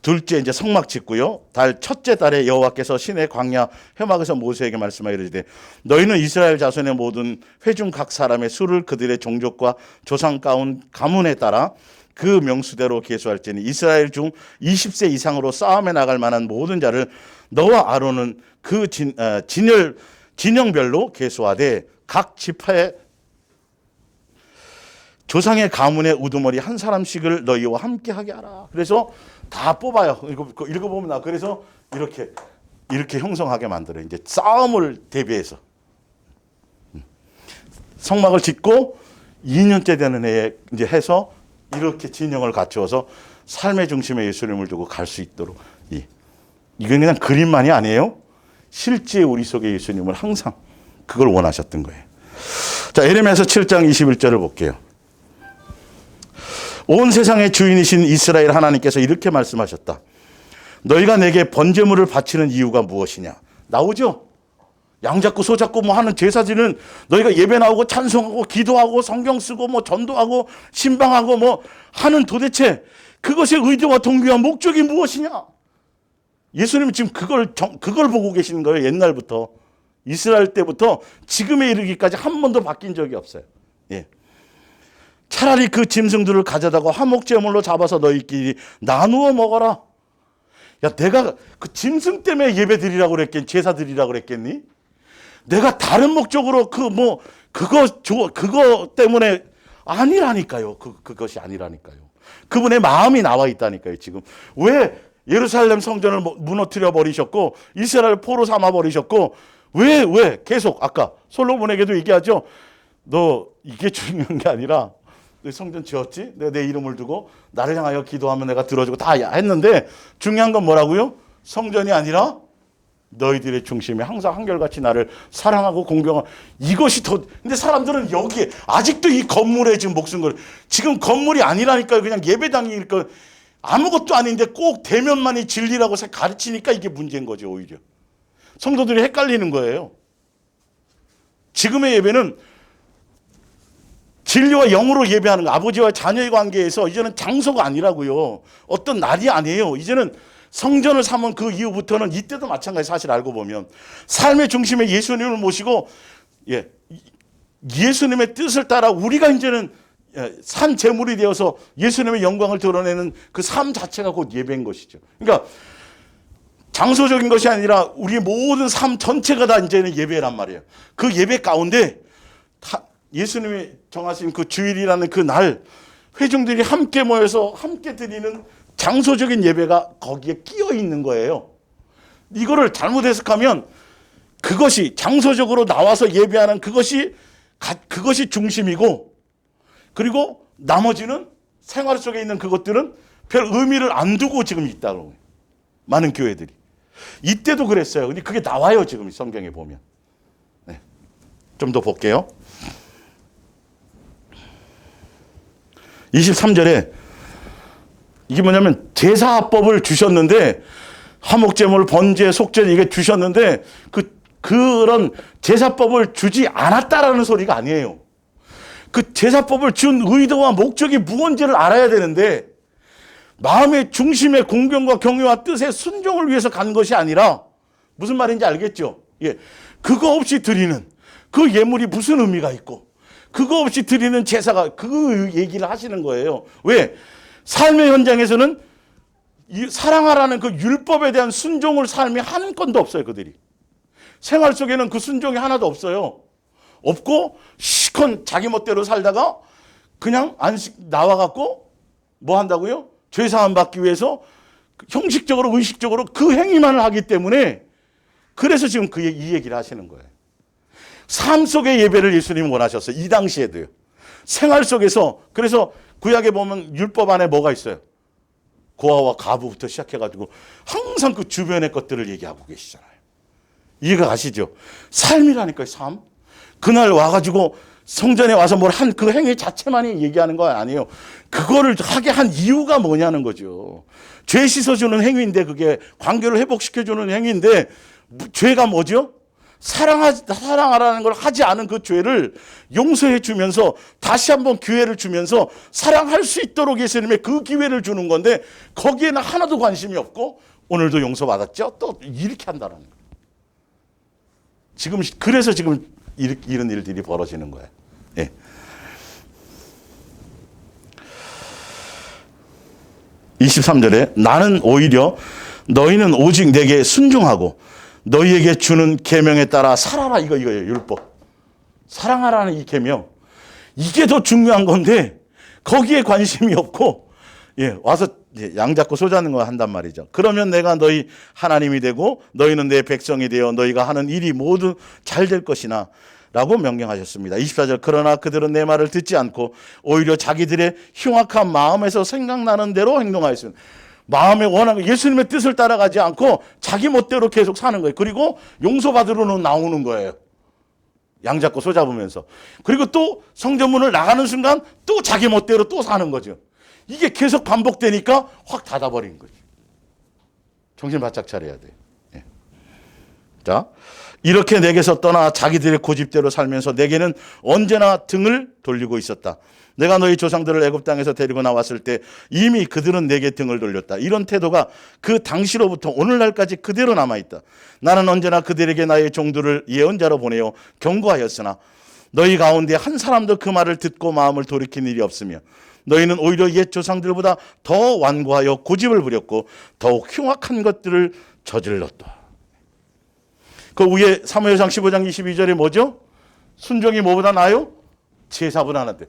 둘째 이제 성막 짓고요. 달 첫째 달에 여호와께서 시내 광야 회막에서 모세에게 말씀하여 이르시되 너희는 이스라엘 자손의 모든 회중 각 사람의 수를 그들의 종족과 조상 가문에 따라 그 명수대로 계수할지니 이스라엘 중 20세 이상으로 싸움에 나갈 만한 모든 자를 너와 아론은 그 진영별로 계수하되 각 지파의 조상의 가문의 우두머리 한 사람씩을 너희와 함께 하게 하라. 그래서 다 뽑아요. 읽어보면 나. 그래서 이렇게 형성하게 만들어요. 이제 싸움을 대비해서. 성막을 짓고 2년째 되는 해에 이제 해서 이렇게 진영을 갖추어서 삶의 중심에 예수님을 두고 갈 수 있도록. 이건 그냥 그림만이 아니에요. 실제 우리 속에 예수님을 항상 그걸 원하셨던 거예요. 자, 예레미야서 7장 21절을 볼게요. 온 세상의 주인이신 이스라엘 하나님께서 이렇게 말씀하셨다. 너희가 내게 번제물을 바치는 이유가 무엇이냐? 나오죠? 양 잡고 소 잡고 뭐 하는 제사지는 너희가 예배 나오고 찬송하고 기도하고 성경 쓰고 뭐 전도하고 신방하고 뭐 하는 도대체 그것의 의도와 동기와 목적이 무엇이냐? 예수님은 지금 그걸 보고 계시는 거예요. 옛날부터. 이스라엘 때부터 지금에 이르기까지 한 번도 바뀐 적이 없어요. 예. 차라리 그 짐승들을 가져다가 화목제물로 잡아서 너희끼리 나누어 먹어라. 야, 내가 그 짐승 때문에 예배 드리라고 그랬겠니? 제사 드리라고 그랬겠니? 내가 다른 목적으로 그거 때문에 아니라니까요. 그것이 아니라니까요. 그분의 마음이 나와 있다니까요. 지금 왜 예루살렘 성전을 무너뜨려 버리셨고 이스라엘 포로 삼아 버리셨고 왜 계속 아까 솔로몬에게도 얘기하죠. 너 이게 중요한 게 아니라 성전 지었지? 내가 내 이름을 두고 나를 향하여 기도하면 내가 들어주고 다 했는데 중요한 건 뭐라고요? 성전이 아니라 너희들의 중심에 항상 한결같이 나를 사랑하고 공경하고 이것이 더. 근데 사람들은 여기에 아직도 이 건물에 지금 목숨 걸. 지금 건물이 아니라니까요. 그냥 예배당이니까 아무것도 아닌데 꼭 대면만이 진리라고 가르치니까 이게 문제인 거죠. 오히려 성도들이 헷갈리는 거예요. 지금의 예배는 진리와 영으로 예배하는 거, 아버지와 자녀의 관계에서 이제는 장소가 아니라고요. 어떤 날이 아니에요. 이제는 성전을 삼은 그 이후부터는 이때도 마찬가지. 사실 알고 보면 삶의 중심에 예수님을 모시고 예수님의 뜻을 따라 우리가 이제는 산 제물이 되어서 예수님의 영광을 드러내는 그 삶 자체가 곧 예배인 것이죠. 그러니까 장소적인 것이 아니라 우리의 모든 삶 전체가 다 이제는 예배란 말이에요. 그 예배 가운데 예수님이 정하신 그 주일이라는 그 날 회중들이 함께 모여서 함께 드리는 장소적인 예배가 거기에 끼어 있는 거예요. 이거를 잘못 해석하면 그것이 장소적으로 나와서 예배하는 그것이 중심이고, 그리고 나머지는 생활 속에 있는 그것들은 별 의미를 안 두고 지금 있다고. 많은 교회들이. 이때도 그랬어요. 근데 그게 나와요. 지금 성경에 보면. 네. 좀 더 볼게요. 23절에 이게 뭐냐면 제사법을 주셨는데 화목제물, 번제, 속죄 이게 주셨는데 그런 제사법을 주지 않았다라는 소리가 아니에요. 그 제사법을 준 의도와 목적이 무언지를 알아야 되는데 마음의 중심의 공경과 경외와 뜻의 순종을 위해서 간 것이 아니라 무슨 말인지 알겠죠? 예. 그거 없이 드리는 그 예물이 무슨 의미가 있고 그거 없이 드리는 제사가 그 얘기를 하시는 거예요. 왜? 삶의 현장에서는 이 사랑하라는 그 율법에 대한 순종을 삶이 한 건도 없어요. 그들이. 생활 속에는 그 순종이 하나도 없어요. 없고 시컨 자기 멋대로 살다가 그냥 안식 나와갖고 뭐 한다고요? 죄사함 받기 위해서 형식적으로 의식적으로 그 행위만을 하기 때문에 그래서 지금 이 얘기를 하시는 거예요. 삶 속의 예배를 예수님은 원하셨어요. 이 당시에도요. 생활 속에서. 그래서 구약에 보면 율법 안에 뭐가 있어요? 고아와 가부부터 시작해가지고 항상 그 주변의 것들을 얘기하고 계시잖아요. 이해가 가시죠? 삶이라니까요. 삶. 그날 와가지고 성전에 와서 뭘 한 그 행위 자체만이 얘기하는 거 아니에요. 그거를 하게 한 이유가 뭐냐는 거죠. 죄 씻어주는 행위인데 그게 관계를 회복시켜주는 행위인데 죄가 뭐죠? 사랑하라는 걸 하지 않은 그 죄를 용서해 주면서 다시 한번 기회를 주면서 사랑할 수 있도록 예수님의 그 기회를 주는 건데 거기에는 하나도 관심이 없고 오늘도 용서받았죠? 또 이렇게 한다는 거예요. 그래서 지금 이런 일들이 벌어지는 거예요. 예. (23절에) 나는 오히려 너희는 오직 내게 순종하고 너희에게 주는 계명에 따라 살아라. 이거예요. 율법. 사랑하라는 이 계명. 이게 더 중요한 건데 거기에 관심이 없고 와서 양 잡고 소 잡는 거 한단 말이죠. 그러면 내가 너희 하나님이 되고 너희는 내 백성이 되어 너희가 하는 일이 모두 잘 될 것이나 라고 명령하셨습니다. 24절 그러나 그들은 내 말을 듣지 않고 오히려 자기들의 흉악한 마음에서 생각나는 대로 행동하였습니다. 마음에 원하는 예수님의 뜻을 따라가지 않고 자기 멋대로 계속 사는 거예요. 그리고 용서받으러는 나오는 거예요. 양 잡고 소 잡으면서. 그리고 또 성전문을 나가는 순간 또 자기 멋대로 또 사는 거죠. 이게 계속 반복되니까 확 닫아버린 거죠. 정신 바짝 차려야 돼요. 예. 자, 이렇게 내게서 떠나 자기들의 고집대로 살면서 내게는 언제나 등을 돌리고 있었다. 내가 너희 조상들을 애굽 땅에서 데리고 나왔을 때 이미 그들은 내게 등을 돌렸다. 이런 태도가 그 당시로부터 오늘날까지 그대로 남아있다. 나는 언제나 그들에게 나의 종들을 예언자로 보내어 경고하였으나 너희 가운데 한 사람도 그 말을 듣고 마음을 돌이킨 일이 없으며 너희는 오히려 옛 조상들보다 더 완고하여 고집을 부렸고 더욱 흉악한 것들을 저질렀다. 그 위에 사무엘상 15장 22절에 뭐죠? 순종이 뭐보다 나아요? 제사보다 낫대.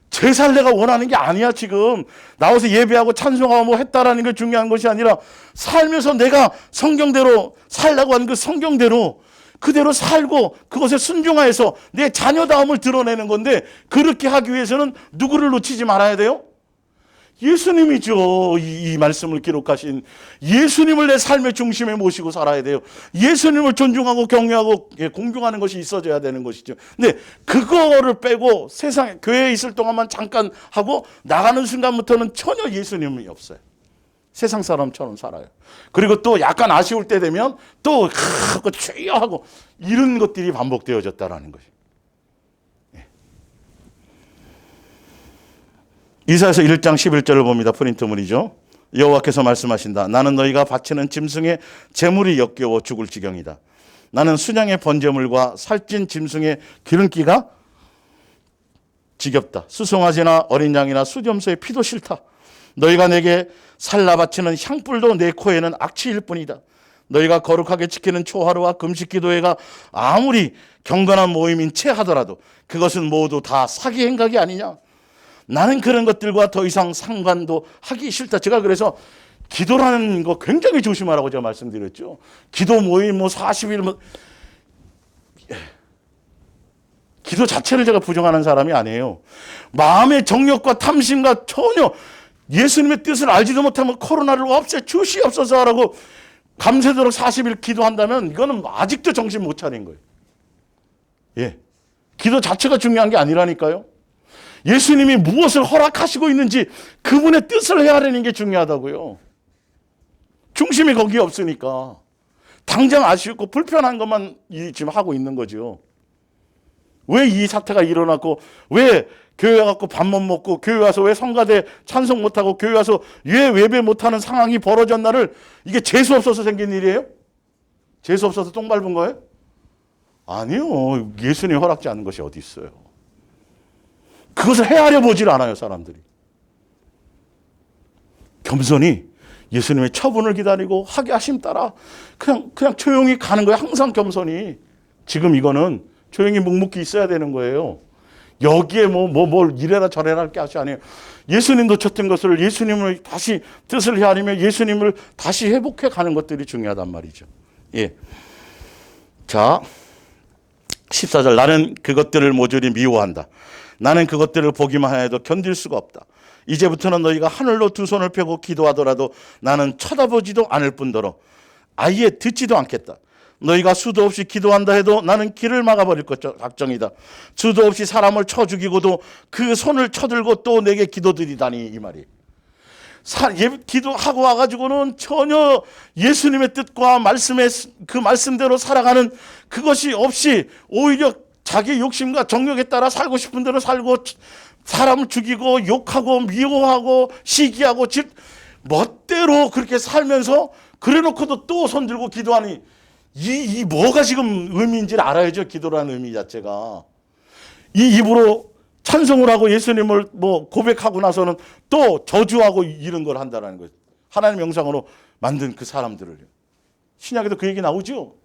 제사를 내가 원하는 게 아니야. 지금 나와서 예배하고 찬송하고 뭐 했다라는 게 중요한 것이 아니라 살면서 내가 성경대로 살라고 하는 그 성경대로 그대로 살고 그것에 순종하여서 내 자녀다움을 드러내는 건데 그렇게 하기 위해서는 누구를 놓치지 말아야 돼요? 예수님이죠. 이 말씀을 기록하신 예수님을 내 삶의 중심에 모시고 살아야 돼요. 예수님을 존중하고 경외하고 공경하는 것이 있어져야 되는 것이죠. 근데 그거를 빼고 세상에 교회에 있을 동안만 잠깐 하고 나가는 순간부터는 전혀 예수님이 없어요. 세상 사람처럼 살아요. 그리고 또 약간 아쉬울 때 되면 또 주여 하고 이런 것들이 반복되어졌다라는 것이. 이사야서 1장 11절을 봅니다. 프린트물이죠. 여호와께서 말씀하신다. 나는 너희가 바치는 짐승의 재물이 역겨워 죽을 지경이다. 나는 순양의 번제물과 살찐 짐승의 기름기가 지겹다. 수송아지나 어린 양이나 수염소의 피도 싫다. 너희가 내게 살라 바치는 향불도 내 코에는 악취일 뿐이다. 너희가 거룩하게 지키는 초하루와 금식 기도회가 아무리 경건한 모임인 채 하더라도 그것은 모두 다 사기 행각이 아니냐. 나는 그런 것들과 더 이상 상관도 하기 싫다. 제가 그래서 기도라는 거 굉장히 조심하라고 제가 말씀드렸죠. 기도 모임 40일 기도 자체를 제가 부정하는 사람이 아니에요. 마음의 정욕과 탐심과 전혀 예수님의 뜻을 알지도 못하면 코로나를 없애 주시옵소서 하라고 밤새도록 40일 기도한다면 이거는 아직도 정신 못 차린 거예요. 예. 기도 자체가 중요한 게 아니라니까요. 예수님이 무엇을 허락하시고 있는지 그분의 뜻을 헤아리는 게 중요하다고요. 중심이 거기에 없으니까 당장 아쉽고 불편한 것만 지금 하고 있는 거죠. 왜 이 사태가 일어났고, 왜 교회 와서 밥 못 먹고, 교회 와서 왜 성가대 찬송 못하고, 교회 와서 왜 예배 못하는 상황이 벌어졌나를, 이게 재수 없어서 생긴 일이에요? 재수 없어서 똥 밟은 거예요? 아니요. 예수님 허락지 않은 것이 어디 있어요. 그것을 헤아려 보질 않아요, 사람들이. 겸손히 예수님의 처분을 기다리고 하게 하심 따라 그냥 조용히 가는 거예요. 항상 겸손히. 지금 이거는 조용히 묵묵히 있어야 되는 거예요. 여기에 뭘 이래라 저래라 할 게 아니에요. 예수님 놓쳤던 것을 예수님을 다시 뜻을 헤아리며 예수님을 다시 회복해 가는 것들이 중요하단 말이죠. 예. 자, 14절. 나는 그것들을 모조리 미워한다. 나는 그것들을 보기만 해도 견딜 수가 없다. 이제부터는 너희가 하늘로 두 손을 펴고 기도하더라도 나는 쳐다보지도 않을 뿐더러 아예 듣지도 않겠다. 너희가 수도 없이 기도한다 해도 나는 길을 막아버릴 것 작정이다. 수도 없이 사람을 쳐 죽이고도 그 손을 쳐들고 또 내게 기도드리다니, 이 말이. 기도하고 와가지고는 전혀 예수님의 뜻과 말씀의 그 말씀대로 살아가는 그것이 없이 오히려 자기 욕심과 정욕에 따라 살고 싶은 대로 살고 사람을 죽이고 욕하고 미워하고 시기하고 멋대로 그렇게 살면서 그래놓고도 또 손들고 기도하니 이 뭐가 지금 의미인지를 알아야죠. 기도라는 의미 자체가. 이 입으로 찬송을 하고 예수님을 고백하고 나서는 또 저주하고 이런 걸 한다는 거예요. 하나님 형상으로 만든 그 사람들을요. 신약에도 그 얘기 나오죠.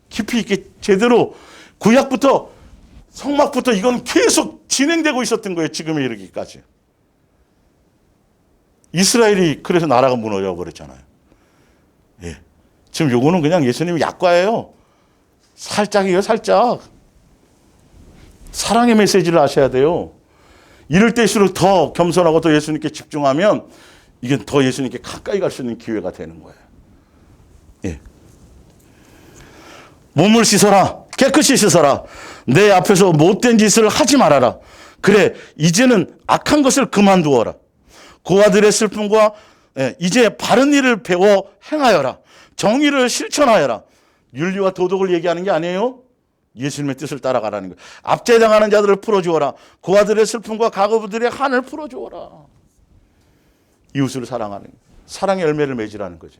깊이 있게 제대로 구약부터 성막부터 이건 계속 진행되고 있었던 거예요. 지금에 이르기까지. 이스라엘이 그래서 나라가 무너져 버렸잖아요. 예. 지금 요거는 그냥 예수님의 약과예요. 살짝이에요, 살짝. 사랑의 메시지를 아셔야 돼요. 이럴 때일수록 더 겸손하고 더 예수님께 집중하면 이게 더 예수님께 가까이 갈 수 있는 기회가 되는 거예요. 예. 몸을 씻어라. 깨끗이 씻어라. 내 앞에서 못된 짓을 하지 말아라. 그래, 이제는 악한 것을 그만두어라. 고아들의 슬픔과 이제 바른 일을 배워 행하여라. 정의를 실천하여라. 윤리와 도덕을 얘기하는 게 아니에요. 예수님의 뜻을 따라가라는 거예요. 압제당하는 자들을 풀어주어라. 고아들의 슬픔과 가구들의 한을 풀어주어라. 이웃을 사랑하는 거예요. 사랑의 열매를 맺으라는 거죠.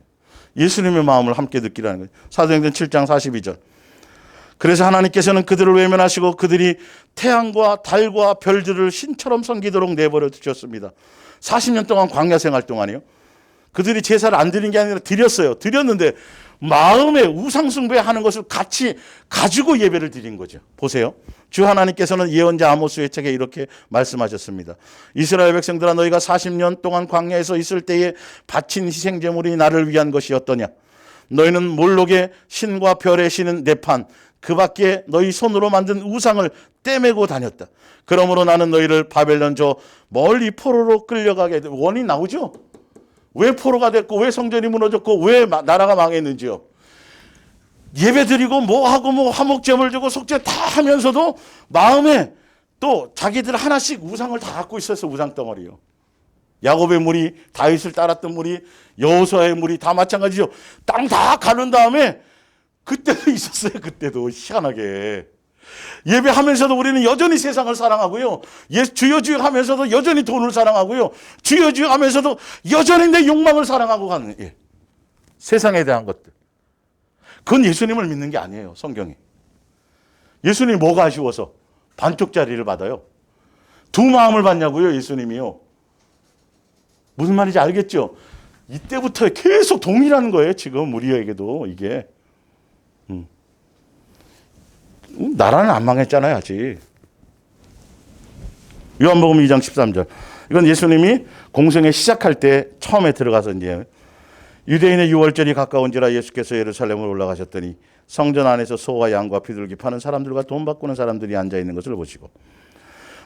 예수님의 마음을 함께 느끼라는 거예요. 사도행전 7장 42절. 그래서 하나님께서는 그들을 외면하시고 그들이 태양과 달과 별들을 신처럼 섬기도록 내버려 두셨습니다. 40년 동안 광야 생활 동안이요. 그들이 제사를 안 드린 게 아니라 드렸어요. 드렸는데 마음에 우상 숭배하는 것을 같이 가지고 예배를 드린 거죠. 보세요. 주 하나님께서는 예언자 아모스의 책에 이렇게 말씀하셨습니다. 이스라엘 백성들아, 너희가 40년 동안 광야에서 있을 때에 바친 희생제물이 나를 위한 것이었더냐. 너희는 몰록의 신과 별의 신은 네판, 그 밖에 너희 손으로 만든 우상을 떼매고 다녔다. 그러므로 나는 너희를 바벨론 저 멀리 포로로 끌려가게 돼. 원인 나오죠? 왜 포로가 됐고, 왜 성전이 무너졌고, 왜 나라가 망했는지요. 예배드리고 뭐하고 화목제물 주고 속죄 다 하면서도 마음에 또 자기들 하나씩 우상을 다 갖고 있었어. 우상덩어리요. 야곱의 무리, 다윗을 따랐던 무리, 여호수아의 무리 다 마찬가지죠. 땅 다 가른 다음에 그때도 있었어요. 그때도 희한하게. 예배하면서도 우리는 여전히 세상을 사랑하고요. 주여 주여 하면서도 여전히 돈을 사랑하고요. 주여 주여 하면서도 여전히 내 욕망을 사랑하고 가는, 예. 세상에 대한 것들. 그건 예수님을 믿는 게 아니에요. 성경이. 예수님이 뭐가 아쉬워서 반쪽짜리를 받아요. 두 마음을 받냐고요. 예수님이요. 무슨 말인지 알겠죠? 이때부터 계속 동일한 거예요. 지금 우리에게도 이게. 나라는 안 망했잖아요, 아직. 요한복음 2장 13절. 이건 예수님이 공생에 시작할 때 처음에 들어가서 이제 유대인의 유월절이 가까운지라 예수께서 예루살렘으로 올라가셨더니 성전 안에서 소와 양과 비둘기 파는 사람들과 돈 바꾸는 사람들이 앉아 있는 것을 보시고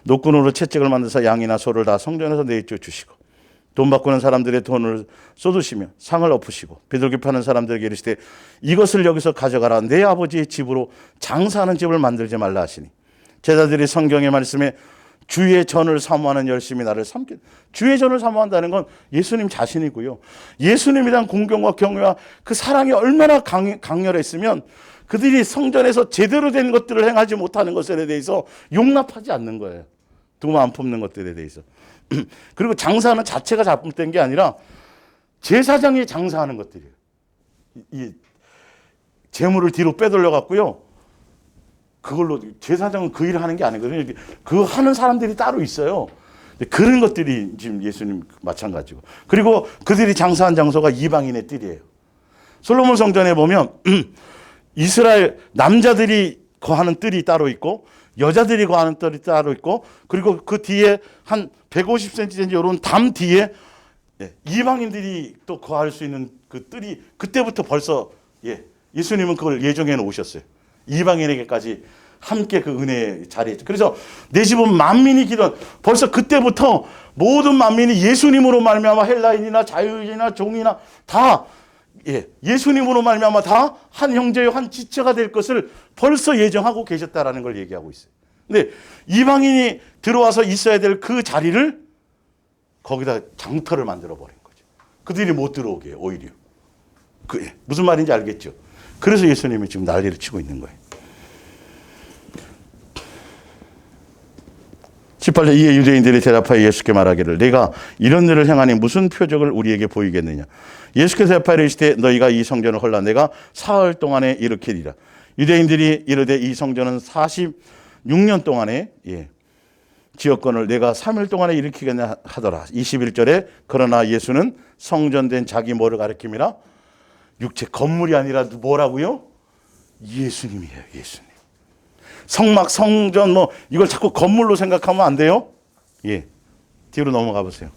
노끈으로 채찍을 만드사 양이나 소를 다 성전에서 내쫓 주시고 돈 바꾸는 사람들의 돈을 쏟으시며 상을 엎으시고 비둘기 파는 사람들에게 이르시되 이것을 여기서 가져가라. 내 아버지의 집으로 장사하는 집을 만들지 말라 하시니 제자들이 성경의 말씀에 주의 전을 사모하는 열심히 나를 삼게. 주의 전을 사모한다는 건 예수님 자신이고요. 예수님에 대한 공경과 경외와 그 사랑이 얼마나 강렬했으면 그들이 성전에서 제대로 된 것들을 행하지 못하는 것에 대해서 용납하지 않는 거예요. 두마 안 뽑는 것들에 대해서. 그리고 장사하는 자체가 잘못된 게 아니라 제사장이 장사하는 것들이에요. 이 재물을 뒤로 빼돌려 갖고요. 그걸로 제사장은 그 일을 하는 게 아니거든요. 그 하는 사람들이 따로 있어요. 그런 것들이 지금 예수님 마찬가지고. 그리고 그들이 장사한 장소가 이방인의 뜰이에요. 솔로몬 성전에 보면 이스라엘 남자들이 거하는 뜰이 따로 있고 여자들이 거하는 뜰이 따로 있고 그리고 그 뒤에 한 150cm 되는 이런 담 뒤에 이방인들이 또 거할 수 있는 그 뜰이 그때부터 벌써 예수님은 그걸 예정해 놓으셨어요. 이방인에게까지 함께 그 은혜의 자리에. 그래서 내 집은 만민이 기도한 벌써 그때부터 모든 만민이 예수님으로 말미암아 헬라인이나 자유인이나 종이나 다 예수님으로 말미암아 다 한 형제요 한 지체가 될 것을 벌써 예정하고 계셨다라는 걸 얘기하고 있어요. 근데 이방인이 들어와서 있어야 될 그 자리를 거기다 장터를 만들어 버린 거죠. 그들이 못 들어오게 오히려. 무슨 말인지 알겠죠? 그래서 예수님이 지금 난리를 치고 있는 거예요. 18절 이에 유대인들이 대답하여 예수께 말하기를 내가 이런 일을 행하니 무슨 표적을 우리에게 보이겠느냐. 예수께서 대답하여 이르시되 너희가 이 성전을 헐라 내가 사흘 동안에 일으키리라. 유대인들이 이르되 이 성전은 46년 동안에 지역권을 내가 3일 동안에 일으키겠냐 하더라. 21절에 그러나 예수는 성전된 자기 뭐를 가리킴이라? 육체 건물이 아니라 뭐라고요? 예수님이에요. 예수님. 성막, 성전 이걸 자꾸 건물로 생각하면 안 돼요. 뒤로 넘어가 보세요.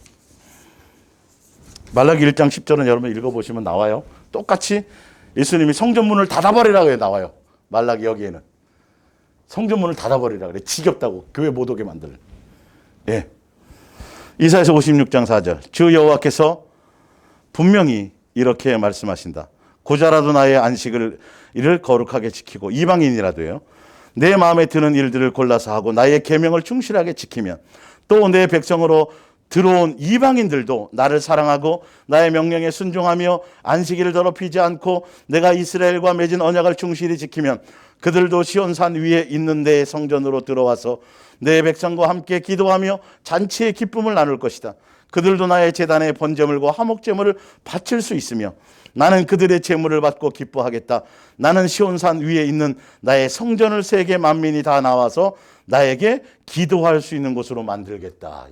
말라기 1장 10절은 여러분 읽어보시면 나와요. 똑같이 예수님이 성전문을 닫아버리라고 해 나와요. 말라기 여기에는. 성전문을 닫아버리라 그래. 지겹다고. 교회 못 오게 만들래. 이사야서 56장 4절. 주 여호와께서 분명히 이렇게 말씀하신다. 고자라도 나의 안식을 이를 거룩하게 지키고 이방인이라도요. 내 마음에 드는 일들을 골라서 하고 나의 계명을 충실하게 지키면 또 내 백성으로 들어온 이방인들도 나를 사랑하고 나의 명령에 순종하며 안식일을 더럽히지 않고 내가 이스라엘과 맺은 언약을 충실히 지키면 그들도 시온산 위에 있는 내 성전으로 들어와서 내 백성과 함께 기도하며 잔치의 기쁨을 나눌 것이다. 그들도 나의 제단에 번제물과 화목제물을 바칠 수 있으며 나는 그들의 제물을 받고 기뻐하겠다. 나는 시온산 위에 있는 나의 성전을 세계 만민이 다 나와서 나에게 기도할 수 있는 곳으로 만들겠다.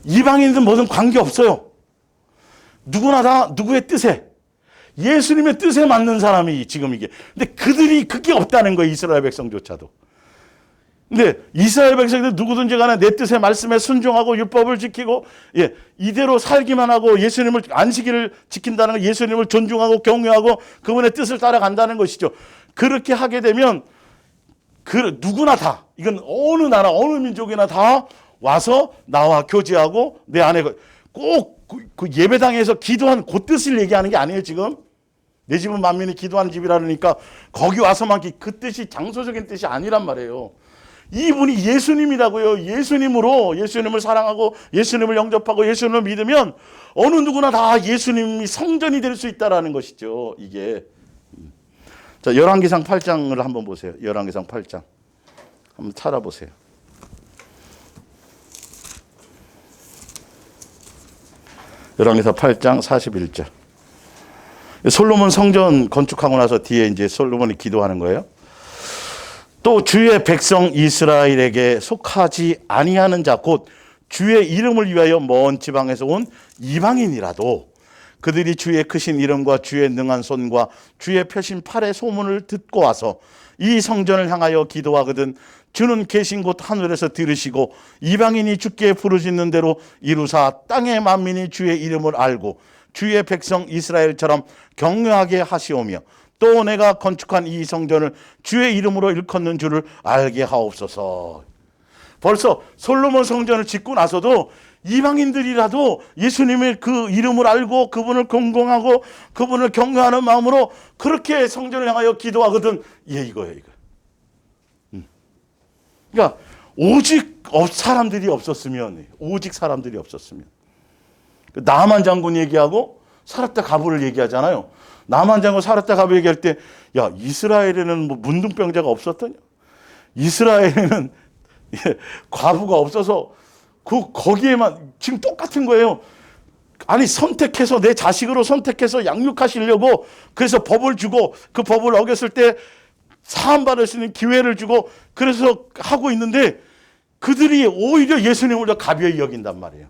이방인들은 뭐든 관계없어요. 누구나 다 누구의 뜻에 예수님의 뜻에 맞는 사람이 지금 이게. 근데 그들이 그게 없다는 거예요. 이스라엘 백성조차도. 근데 이스라엘 백성들 누구든지 간에 내 뜻의 말씀에 순종하고 율법을 지키고 이대로 살기만 하고 예수님을 안식일을 지킨다는 건 예수님을 존중하고 경외하고 그분의 뜻을 따라간다는 것이죠. 그렇게 하게 되면 누구나 다 이건 어느 나라 어느 민족이나 다 와서 나와 교제하고 내 안에 꼭 그 예배당에서 기도한 그 뜻을 얘기하는 게 아니에요. 지금 내 집은 만민이 기도하는 집이라니까 거기 와서만 그 뜻이 장소적인 뜻이 아니란 말이에요. 이분이 예수님이라고요. 예수님으로 예수님을 사랑하고 예수님을 영접하고 예수님을 믿으면 어느 누구나 다 예수님이 성전이 될 수 있다라는 것이죠. 이게. 자, 열왕기상 8장을 한번 보세요. 열왕기상 8장. 한번 찾아보세요. 열왕기상 8장 41절. 솔로몬 성전 건축하고 나서 뒤에 이제 솔로몬이 기도하는 거예요. 또 주의 백성 이스라엘에게 속하지 아니하는 자 곧 주의 이름을 위하여 먼 지방에서 온 이방인이라도 그들이 주의 크신 이름과 주의 능한 손과 주의 펴신 팔의 소문을 듣고 와서 이 성전을 향하여 기도하거든 주는 계신 곳 하늘에서 들으시고 이방인이 주께 부르짖는 대로 이루사 땅의 만민이 주의 이름을 알고 주의 백성 이스라엘처럼 경외하게 하시오며 또 내가 건축한 이 성전을 주의 이름으로 일컫는 줄을 알게 하옵소서. 벌써 솔로몬 성전을 짓고 나서도 이방인들이라도 예수님의 그 이름을 알고 그분을 공경하고 그분을 경외하는 마음으로 그렇게 성전을 향하여 기도하거든. 이거예요. 이거. 그러니까 오직 사람들이 없었으면, 오직 사람들이 없었으면. 나만 장군 얘기하고 사렙다 가부를 얘기하잖아요. 나만 장군 사렙다 가부 얘기할 때, 야, 이스라엘에는 뭐 문둥병자가 없었더냐? 이스라엘에는 과부가 없어서 거기에만 지금 똑같은 거예요. 아니, 선택해서 내 자식으로 선택해서 양육하시려고 그래서 법을 주고 그 법을 어겼을 때 사함받을 수 있는 기회를 주고 그래서 하고 있는데 그들이 오히려 예수님을 더 가벼이 여긴단 말이에요.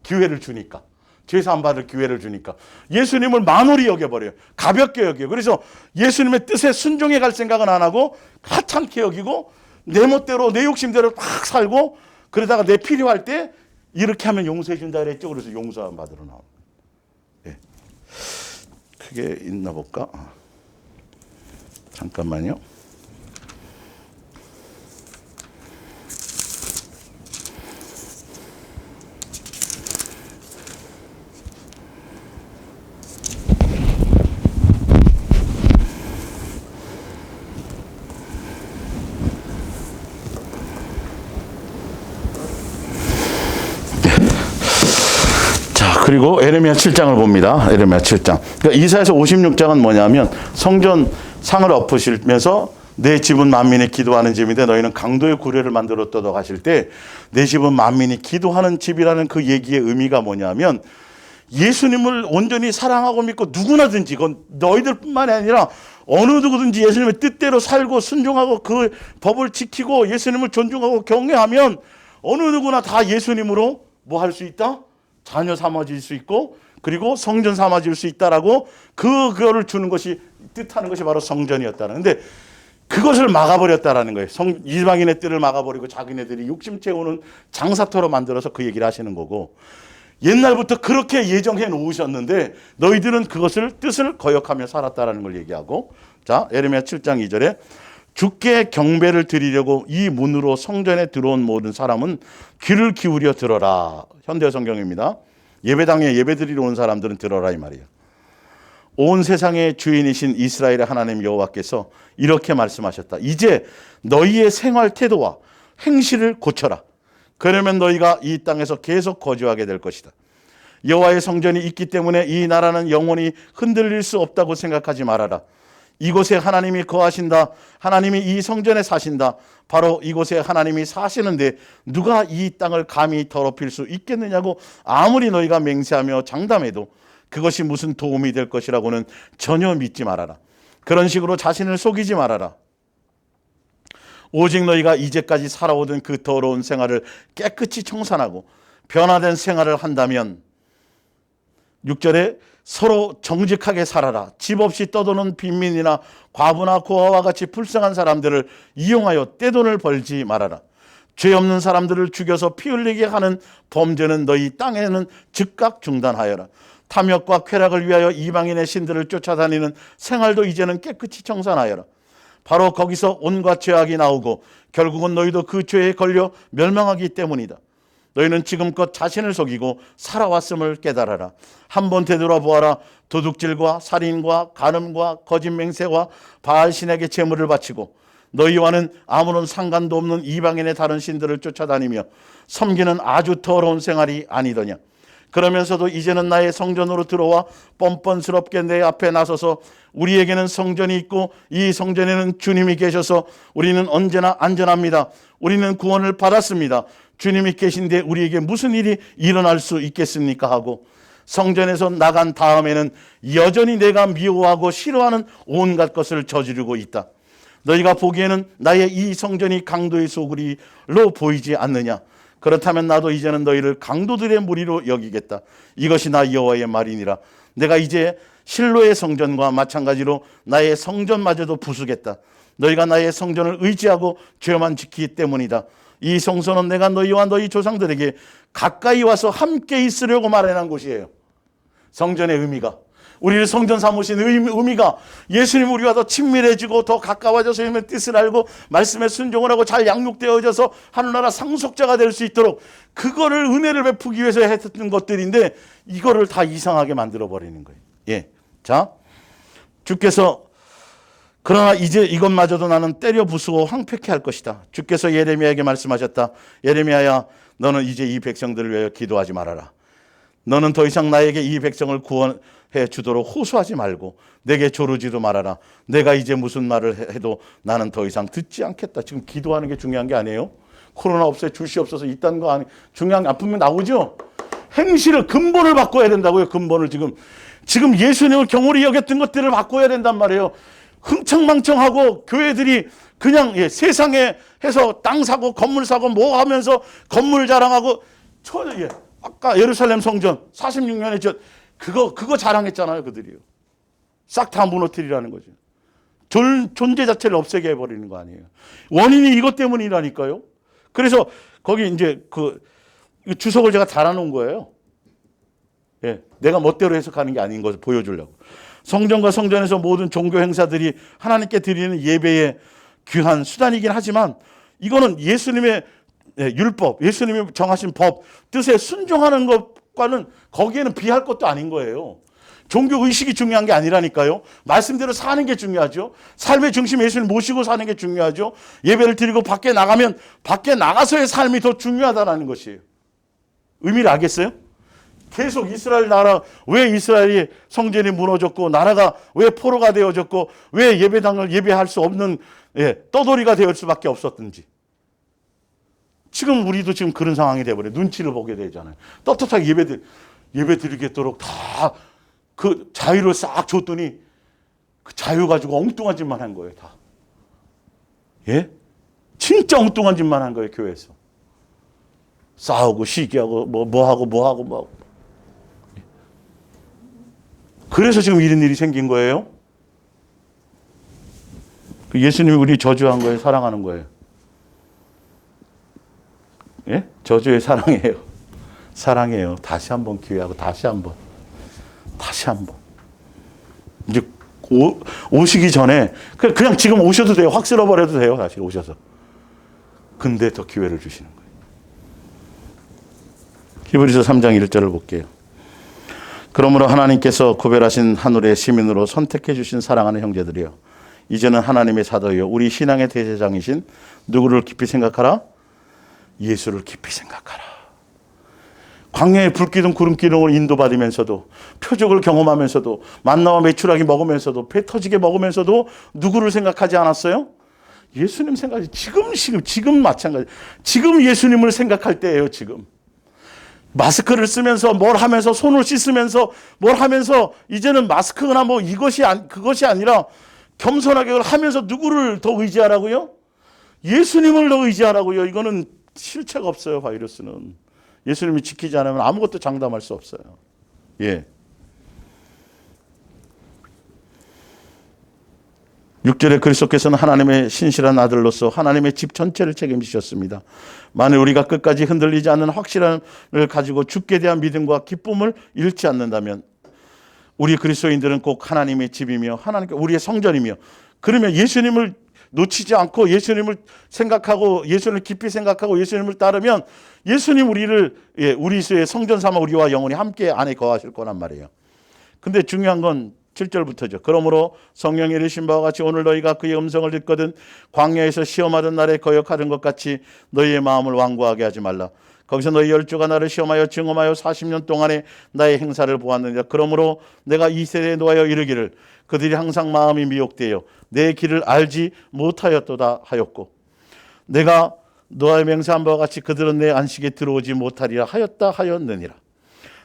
기회를 주니까. 죄사함받을 기회를 주니까. 예수님을 만홀히 여겨버려요. 가볍게 여겨요. 그래서 예수님의 뜻에 순종해 갈 생각은 안 하고 하찮게 여기고 내 멋대로 내 욕심대로 막 살고 그러다가 내 필요할 때 이렇게 하면 용서해 준다 그랬죠. 그래서 용서함 받으러 나옵니다. 예. 크게 있나 볼까? 잠깐만요. 그리고 에레미야 7장을 봅니다. 에레미야 7장. 그러니까 이사야서 56장은 뭐냐면 성전 상을 엎으시면서 내 집은 만민이 기도하는 집인데 너희는 강도의 구례를 만들었도록 하실 때 내 집은 만민이 기도하는 집이라는 그 얘기의 의미가 뭐냐면 예수님을 온전히 사랑하고 믿고 누구나든지 그건 너희들뿐만이 아니라 어느 누구든지 예수님의 뜻대로 살고 순종하고 그 법을 지키고 예수님을 존중하고 경외하면 어느 누구나 다 예수님으로 뭐 할 수 있다? 자녀 삼아질 수 있고 그리고 성전 삼아질 수 있다라고 그거를 주는 것이 뜻하는 것이 바로 성전이었다는. 근데 그것을 막아버렸다라는 거예요. 이방인의 뜰을 막아버리고 자기네들이 욕심 채우는 장사터로 만들어서 그 얘기를 하시는 거고 옛날부터 그렇게 예정해 놓으셨는데 너희들은 그것을 뜻을 거역하며 살았다라는 걸 얘기하고 자 에레미야 7장 2절에 주께 경배를 드리려고 이 문으로 성전에 들어온 모든 사람은 귀를 기울여 들어라. 현대 성경입니다. 예배당에 예배드리러 온 사람들은 들어라 이 말이에요. 온 세상의 주인이신 이스라엘의 하나님 여호와께서 이렇게 말씀하셨다. 이제 너희의 생활 태도와 행실을 고쳐라. 그러면 너희가 이 땅에서 계속 거주하게 될 것이다. 여호와의 성전이 있기 때문에 이 나라는 영원히 흔들릴 수 없다고 생각하지 말아라. 이곳에 하나님이 거하신다. 하나님이 이 성전에 사신다. 바로 이곳에 하나님이 사시는데 누가 이 땅을 감히 더럽힐 수 있겠느냐고 아무리 너희가 맹세하며 장담해도 그것이 무슨 도움이 될 것이라고는 전혀 믿지 말아라. 그런 식으로 자신을 속이지 말아라. 오직 너희가 이제까지 살아오던 그 더러운 생활을 깨끗이 청산하고 변화된 생활을 한다면 6절에 서로 정직하게 살아라. 집 없이 떠도는 빈민이나 과부나 고아와 같이 불쌍한 사람들을 이용하여 떼돈을 벌지 말아라. 죄 없는 사람들을 죽여서 피 흘리게 하는 범죄는 너희 땅에는 즉각 중단하여라. 탐욕과 쾌락을 위하여 이방인의 신들을 쫓아다니는 생활도 이제는 깨끗이 청산하여라. 바로 거기서 온갖 죄악이 나오고 결국은 너희도 그 죄에 걸려 멸망하기 때문이다. 너희는 지금껏 자신을 속이고 살아왔음을 깨달아라. 한번 되돌아보아라. 도둑질과 살인과 간음과 거짓 맹세와 바알신에게 제물을 바치고 너희와는 아무런 상관도 없는 이방인의 다른 신들을 쫓아다니며 섬기는 아주 더러운 생활이 아니더냐. 그러면서도 이제는 나의 성전으로 들어와 뻔뻔스럽게 내 앞에 나서서 우리에게는 성전이 있고 이 성전에는 주님이 계셔서 우리는 언제나 안전합니다. 우리는 구원을 받았습니다. 주님이 계신데 우리에게 무슨 일이 일어날 수 있겠습니까? 하고 성전에서 나간 다음에는 여전히 내가 미워하고 싫어하는 온갖 것을 저지르고 있다. 너희가 보기에는 나의 이 성전이 강도의 소굴이로 보이지 않느냐? 그렇다면 나도 이제는 너희를 강도들의 무리로 여기겠다. 이것이 나 여호와의 말이니라. 내가 이제 실로의 성전과 마찬가지로 나의 성전마저도 부수겠다. 너희가 나의 성전을 의지하고 죄만 지키기 때문이다. 이 성소는 내가 너희와 너희 조상들에게 가까이 와서 함께 있으려고 마련한 곳이에요. 성전의 의미가, 우리를 성전 삼으신 의미가 예수님 우리와 더 친밀해지고 더 가까워져서 예수님의 뜻을 알고 말씀에 순종을 하고 잘 양육되어져서 하늘나라 상속자가 될 수 있도록 그거를 은혜를 베푸기 위해서 했던 것들인데 이거를 다 이상하게 만들어 버리는 거예요. 예. 자, 주께서 그러나 이제 이것마저도 나는 때려 부수고 황폐케 할 것이다. 주께서 예레미야에게 말씀하셨다. 예레미야야, 너는 이제 이 백성들을 위하여 기도하지 말아라. 너는 더 이상 나에게 이 백성을 구원해 주도록 호소하지 말고 내게 조르지도 말아라. 내가 이제 무슨 말을 해도 나는 더 이상 듣지 않겠다. 지금 기도하는 게 중요한 게 아니에요. 코로나 없어요, 주시옵소서 있다는 거 아니, 중요한 게 아프면 나오죠. 행실을, 근본을 바꿔야 된다고요. 근본을 지금 예수님을 경홀히 여겼던 것들을 바꿔야 된단 말이에요. 흥청망청하고 교회들이 그냥 세상에 해서 땅 사고 건물 사고 뭐 하면서 건물 자랑하고 아까 예루살렘 성전 46년에 그거 자랑했잖아요. 그들이요. 싹 다 무너뜨리라는 거죠. 존재 자체를 없애게 해버리는 거 아니에요. 원인이 이것 때문이라니까요. 그래서 거기 이제 그 주석을 제가 달아놓은 거예요. 내가 멋대로 해석하는 게 아닌 것을 보여주려고. 성전과 성전에서 모든 종교 행사들이 하나님께 드리는 예배의 귀한 수단이긴 하지만 이거는 예수님의 율법, 예수님이 정하신 법, 뜻에 순종하는 것과는 거기에는 비할 것도 아닌 거예요. 종교 의식이 중요한 게 아니라니까요. 말씀대로 사는 게 중요하죠. 삶의 중심 예수님 모시고 사는 게 중요하죠. 예배를 드리고 밖에 나가면 밖에 나가서의 삶이 더 중요하다는 것이에요. 의미를 알겠어요? 계속 이스라엘 나라, 왜 이스라엘이 성전이 무너졌고 나라가 왜 포로가 되어졌고 왜 예배당을 예배할 수 없는 떠돌이가 될 수밖에 없었든지. 지금 우리도 지금 그런 상황이 돼버려요. 눈치를 보게 되잖아요. 떳떳하게 예배 드리겠도록 다 그 자유를 싹 줬더니 그 자유 가지고 엉뚱한 짓만 한 거예요. 다. 진짜 엉뚱한 짓만 한 거예요. 교회에서. 싸우고 시기하고 뭐 하고. 그래서 지금 이런 일이 생긴 거예요. 예수님이 우리 저주한 거예요? 사랑하는 거예요? 저주의 사랑이에요. 사랑해요. 다시 한번 기회하고 다시 한번. 이제 오시기 전에 그냥 지금 오셔도 돼요. 확 쓸어버려도 돼요. 사실 오셔서. 근데 더 기회를 주시는 거예요. 히브리서 3장 1절을 볼게요. 그러므로 하나님께서 구별하신 하늘의 시민으로 선택해 주신 사랑하는 형제들이여, 이제는 하나님의 사도여 우리 신앙의 대제장이신 누구를 깊이 생각하라? 예수를 깊이 생각하라. 광야의 불기둥 구름기둥을 인도받으면서도 표적을 경험하면서도 만나와 메추라기 먹으면서도 배 터지게 먹으면서도 누구를 생각하지 않았어요? 예수님 생각하지. 지금 마찬가지. 지금 예수님을 생각할 때예요. 지금. 마스크를 쓰면서 뭘 하면서 손을 씻으면서 뭘 하면서 이제는 마스크나 뭐 그것이 아니라 겸손하게 그걸 하면서 누구를 더 의지하라고요? 예수님을 더 의지하라고요. 이거는 실체가 없어요. 바이러스는. 예수님이 지키지 않으면 아무것도 장담할 수 없어요. 6절에 그리스도께서는 하나님의 신실한 아들로서 하나님의 집 전체를 책임지셨습니다. 만일 우리가 끝까지 흔들리지 않는 확신을 가지고 주께 대한 믿음과 기쁨을 잃지 않는다면 우리 그리스도인들은 꼭 하나님의 집이며 하나님께 우리의 성전이며, 그러면 예수님을 놓치지 않고 예수님을 생각하고 예수님을 깊이 생각하고 예수님을 따르면 예수님 우리 성전 삼아 우리와 영원히 함께 안에 거하실 거란 말이에요. 근데 중요한 건 7절부터죠. 그러므로 성령이 이르신 바와 같이 오늘 너희가 그의 음성을 듣거든 광야에서 시험하던 날에 거역하던 것 같이 너희의 마음을 완고하게 하지 말라. 거기서 너희 열조가 나를 시험하여 증험하여 40년 동안에 나의 행사를 보았느니라. 그러므로 내가 이 세대에 노하여 이르기를 그들이 항상 마음이 미혹되어 내 길을 알지 못하였도다 하였고, 내가 너의 맹세한 바와 같이 그들은 내 안식에 들어오지 못하리라 하였다 하였느니라.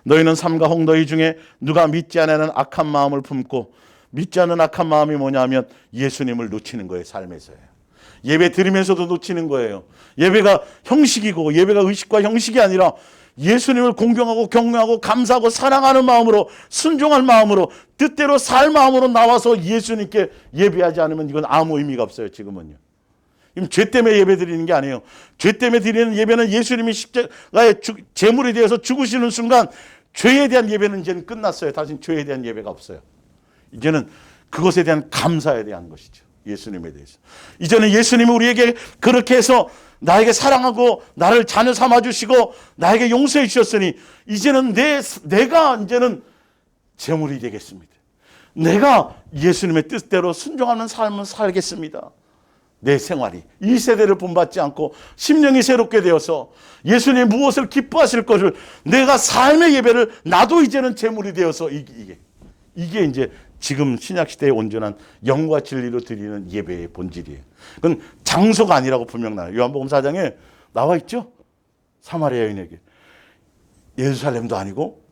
너희는 삼가 홍 너희 중에 누가 믿지 않는 악한 마음을 품고, 믿지 않는 악한 마음이 뭐냐면 예수님을 놓치는 거예요. 삶에서요. 예배 드리면서도 놓치는 거예요. 예배가 형식이고 예배가 의식과 형식이 아니라 예수님을 공경하고 경외하고 감사하고 사랑하는 마음으로, 순종할 마음으로, 뜻대로 살 마음으로 나와서 예수님께 예배하지 않으면 이건 아무 의미가 없어요. 지금은요. 죄 때문에 예배 드리는 게 아니에요. 죄 때문에 드리는 예배는 예수님이 십자가의 제물이 되어서 죽으시는 순간 죄에 대한 예배는 이제는 끝났어요. 다시 죄에 대한 예배가 없어요. 이제는 그것에 대한 감사에 대한 것이죠. 예수님에 대해서. 이제는 예수님이 우리에게 그렇게 해서 나에게 사랑하고 나를 자녀 삼아주시고 나에게 용서해 주셨으니 이제는 내가 이제는 제물이 되겠습니다. 내가 예수님의 뜻대로 순종하는 삶을 살겠습니다. 내 생활이 이 세대를 본받지 않고 심령이 새롭게 되어서 예수님 무엇을 기뻐하실 것을 내가 삶의 예배를 나도 이제는 제물이 되어서 이게 이제 지금 신약시대에 온전한 영과 진리로 드리는 예배의 본질이에요. 그건 장소가 아니라고 분명 나와요. 요한복음 4장에 나와 있죠. 사마리아 여인에게 예루살렘도 아니고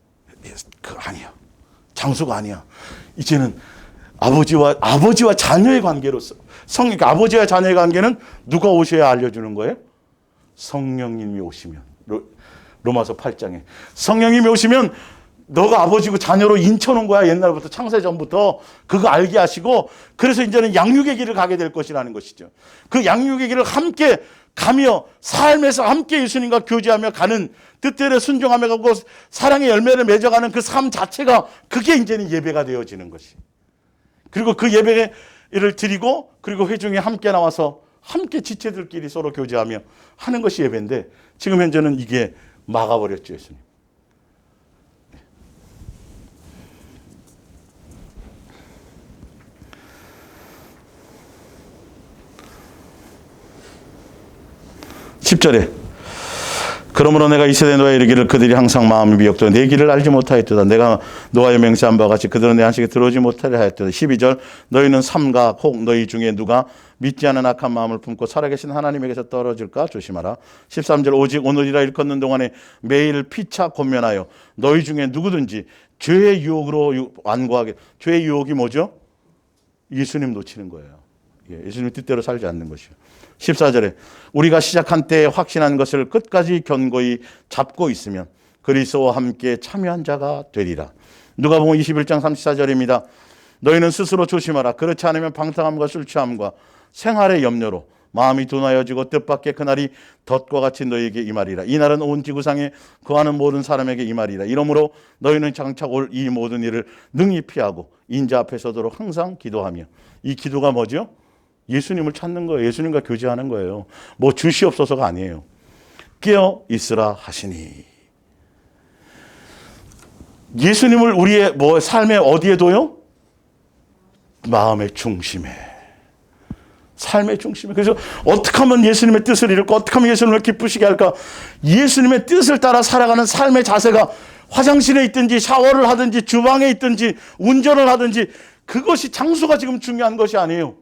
아니야. 장소가 아니야. 이제는 아버지와 자녀의 관계로서 그러니까 아버지와 자녀의 관계는 누가 오셔야 알려주는 거예요? 성령님이 오시면 로마서 8장에 성령님이 오시면 너가 아버지고 자녀로 인쳐놓은 거야. 옛날부터 창세전부터 그거 알게 하시고 그래서 이제는 양육의 길을 가게 될 것이라는 것이죠. 그 양육의 길을 함께 가며 삶에서 함께 예수님과 교제하며 가는 뜻대로 순종하며 가고 사랑의 열매를 맺어가는 그 삶 자체가 그게 이제는 예배가 되어지는 것이. 그리고 그 예배를 드리고 그리고 회중에 함께 나와서 함께 지체들끼리 서로 교제하며 하는 것이 예배인데 지금 현재는 이게 막아버렸죠. 예수님. 10절에 그러므로 내가 이 세대 노아에 이르기를 그들이 항상 마음이 미혹되어 내 길을 알지 못하였도다. 내가 노아에 맹세한 바와 같이 그들은 내 안식에 들어오지 못하려 하였도다. 12절 너희는 삼가 혹 너희 중에 누가 믿지 않은 악한 마음을 품고 살아계신 하나님에게서 떨어질까 조심하라. 13절 오직 오늘이라 일컫는 동안에 매일 피차 권면하여 너희 중에 누구든지 죄의 유혹으로 완고하게. 죄의 유혹이 뭐죠? 예수님 놓치는 거예요. 예수님 뜻대로 살지 않는 것이요. 14절에 우리가 시작한 때에 확신한 것을 끝까지 견고히 잡고 있으면 그리스도와 함께 참여한 자가 되리라. 누가복음 21장 34절입니다. 너희는 스스로 조심하라. 그렇지 않으면 방탕함과 술 취함과 생활의 염려로 마음이 둔하여지고 뜻밖의 그날이 덫과 같이 너희에게 임하리라. 이 날은 온 지구상에 거하는 모든 사람에게 임하리라. 이러므로 너희는 장차 올 이 모든 일을 능히 피하고 인자 앞에 서도록 항상 기도하며. 이 기도가 뭐죠? 예수님을 찾는 거예요. 예수님과 교제하는 거예요. 뭐 주시옵소서가 아니에요. 깨어 있으라 하시니. 예수님을 우리의 삶의 어디에 둬요? 마음의 중심에. 삶의 중심에. 그래서 어떻게 하면 예수님의 뜻을 이룰까? 어떻게 하면 예수님을 기쁘시게 할까? 예수님의 뜻을 따라 살아가는 삶의 자세가 화장실에 있든지 샤워를 하든지 주방에 있든지 운전을 하든지 그것이 장소가 지금 중요한 것이 아니에요.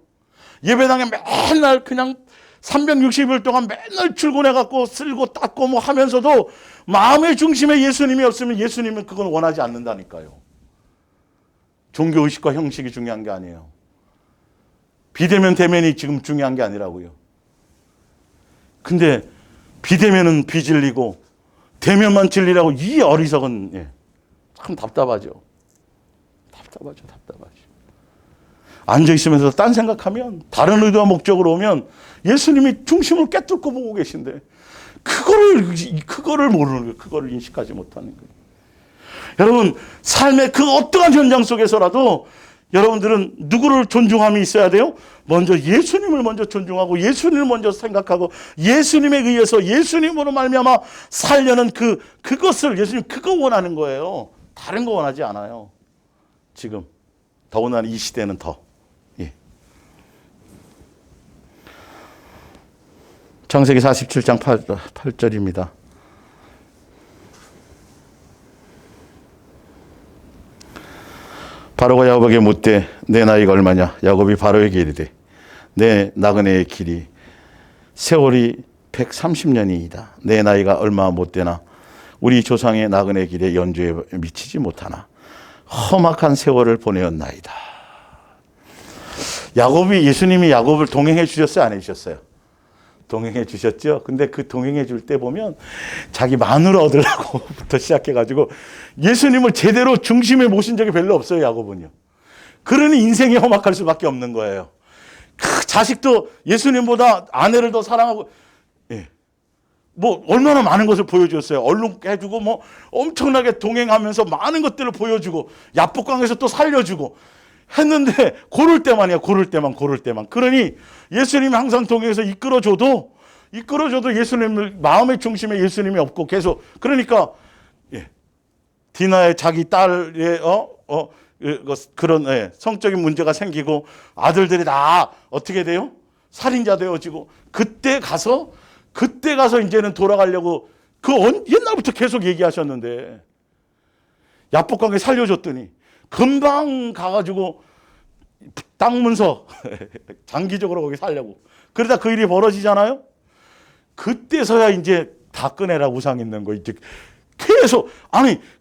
예배당에 맨날 그냥 360일 동안 맨날 출근해갖고 쓸고 닦고 뭐 하면서도 마음의 중심에 예수님이 없으면 예수님은 그건 원하지 않는다니까요. 종교의식과 형식이 중요한 게 아니에요. 비대면 대면이 지금 중요한 게 아니라고요. 근데 비대면은 비진리고 대면만 진리라고 이 어리석은 참 답답하죠. 답답하죠. 앉아있으면서 딴 생각하면 다른 의도와 목적으로 오면 예수님이 중심을 꿰뚫고 보고 계신데 그거를 모르는 거예요. 그거를 인식하지 못하는 거예요. 여러분 삶의 그 어떠한 현장 속에서라도 여러분들은 누구를 존중함이 있어야 돼요? 먼저 예수님을 먼저 존중하고 예수님을 먼저 생각하고 예수님에 의해서 예수님으로 말미암아 살려는 그것을 예수님 그거 원하는 거예요. 다른 거 원하지 않아요. 지금 더구나 이 시대는 더. 창세기 47장 8절입니다. 바로가 야곱에게 묻되 내 나이가 얼마냐? 야곱이 바로에게 이르되 내 나그네의 길이 세월이 130년이이다. 내 나이가 얼마 못 되나? 우리 조상의 나그네 길에 연주에 미치지 못하나 험악한 세월을 보내었나이다. 예수님이 야곱을 동행해 주셨어요? 안 해주셨어요? 동행해 주셨죠. 근데 그 동행해 줄 때 보면 자기 마누라 얻으려고부터 시작해가지고 예수님을 제대로 중심에 모신 적이 별로 없어요. 야곱은요. 그러니 인생이 험악할 수밖에 없는 거예요. 자식도 예수님보다 아내를 더 사랑하고 뭐 얼마나 많은 것을 보여줬어요. 얼룩해주고 뭐 엄청나게 동행하면서 많은 것들을 보여주고 야복강에서 또 살려주고 했는데 고를 때만이야. 고를 때만. 그러니 예수님이 항상 동행해서 이끌어줘도 예수님을 마음의 중심에 예수님이 없고 계속 그러니까 디나의 자기 딸의 그런 성적인 문제가 생기고 아들들이 다 어떻게 돼요? 살인자 되어지고 그때 가서 이제는 돌아가려고 옛날부터 계속 얘기하셨는데 야복강에 살려줬더니 금방 가가지고 땅 문서 장기적으로 거기 살려고 그러다 그 일이 벌어지잖아요. 그때서야 이제 다 꺼내라 우상 있는 거 이제 계속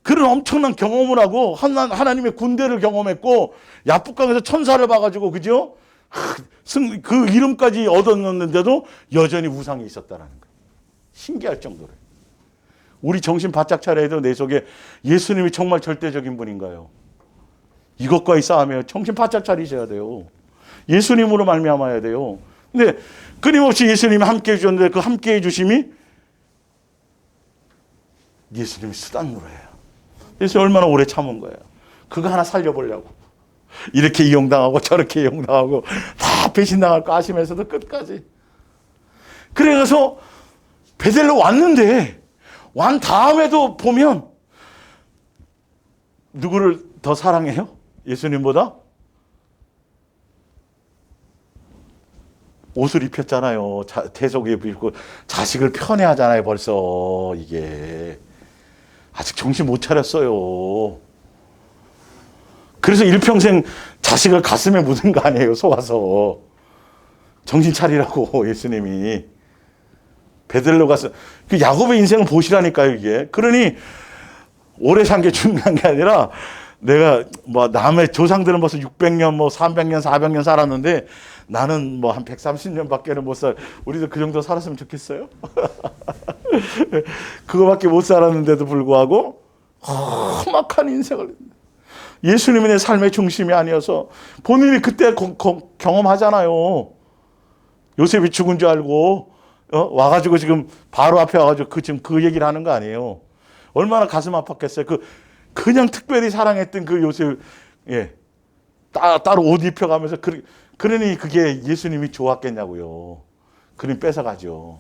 그런 엄청난 경험을 하고 하나님의 군대를 경험했고 야복강에서 천사를 봐가지고 그죠? 그 이름까지 얻었는데도 여전히 우상이 있었다라는 거예요. 신기할 정도로. 우리 정신 바짝 차려야 돼요. 내 속에 예수님이 정말 절대적인 분인가요? 이것과의 싸움에 정신 바짝 차리셔야 돼요. 예수님으로 말미암아야 돼요. 근데 끊임없이 예수님이 함께 해주셨는데 그 함께 해주심이 예수님이 수단으로 해요. 예수님 얼마나 오래 참은 거예요. 그거 하나 살려보려고. 이렇게 이용당하고 저렇게 이용당하고 다 배신당할 거 아시면서도 끝까지. 그래서 베델로 왔는데 완 다음에도 보면 누구를 더 사랑해요? 예수님보다? 옷을 입혔잖아요. 대속에 입고 자식을 편애하잖아요. 벌써 이게 아직 정신 못 차렸어요. 그래서 일평생 자식을 가슴에 묻은 거 아니에요. 속아서 정신 차리라고 예수님이 베들로 가서 그 야곱의 인생을 보시라니까요. 이게 그러니 오래 산 게 중요한 게 아니라 내가 뭐 남의 조상들은 벌써 600년 뭐 300년 400년 살았는데 나는 뭐 한 130년밖에는 못 살. 우리도 그 정도 살았으면 좋겠어요. 그거밖에 못 살았는데도 불구하고 험악한 인생을 예수님이 내 삶의 중심이 아니어서 본인이 그때 경험하잖아요. 요셉이 죽은 줄 알고 와가지고 지금 바로 앞에 와가지고 지금 그 얘기를 하는 거 아니에요. 얼마나 가슴 아팠겠어요. 그냥 특별히 사랑했던 그 요셉, 따로 옷 입혀가면서 그러니 그게 예수님이 좋았겠냐고요. 그러니 뺏어가죠.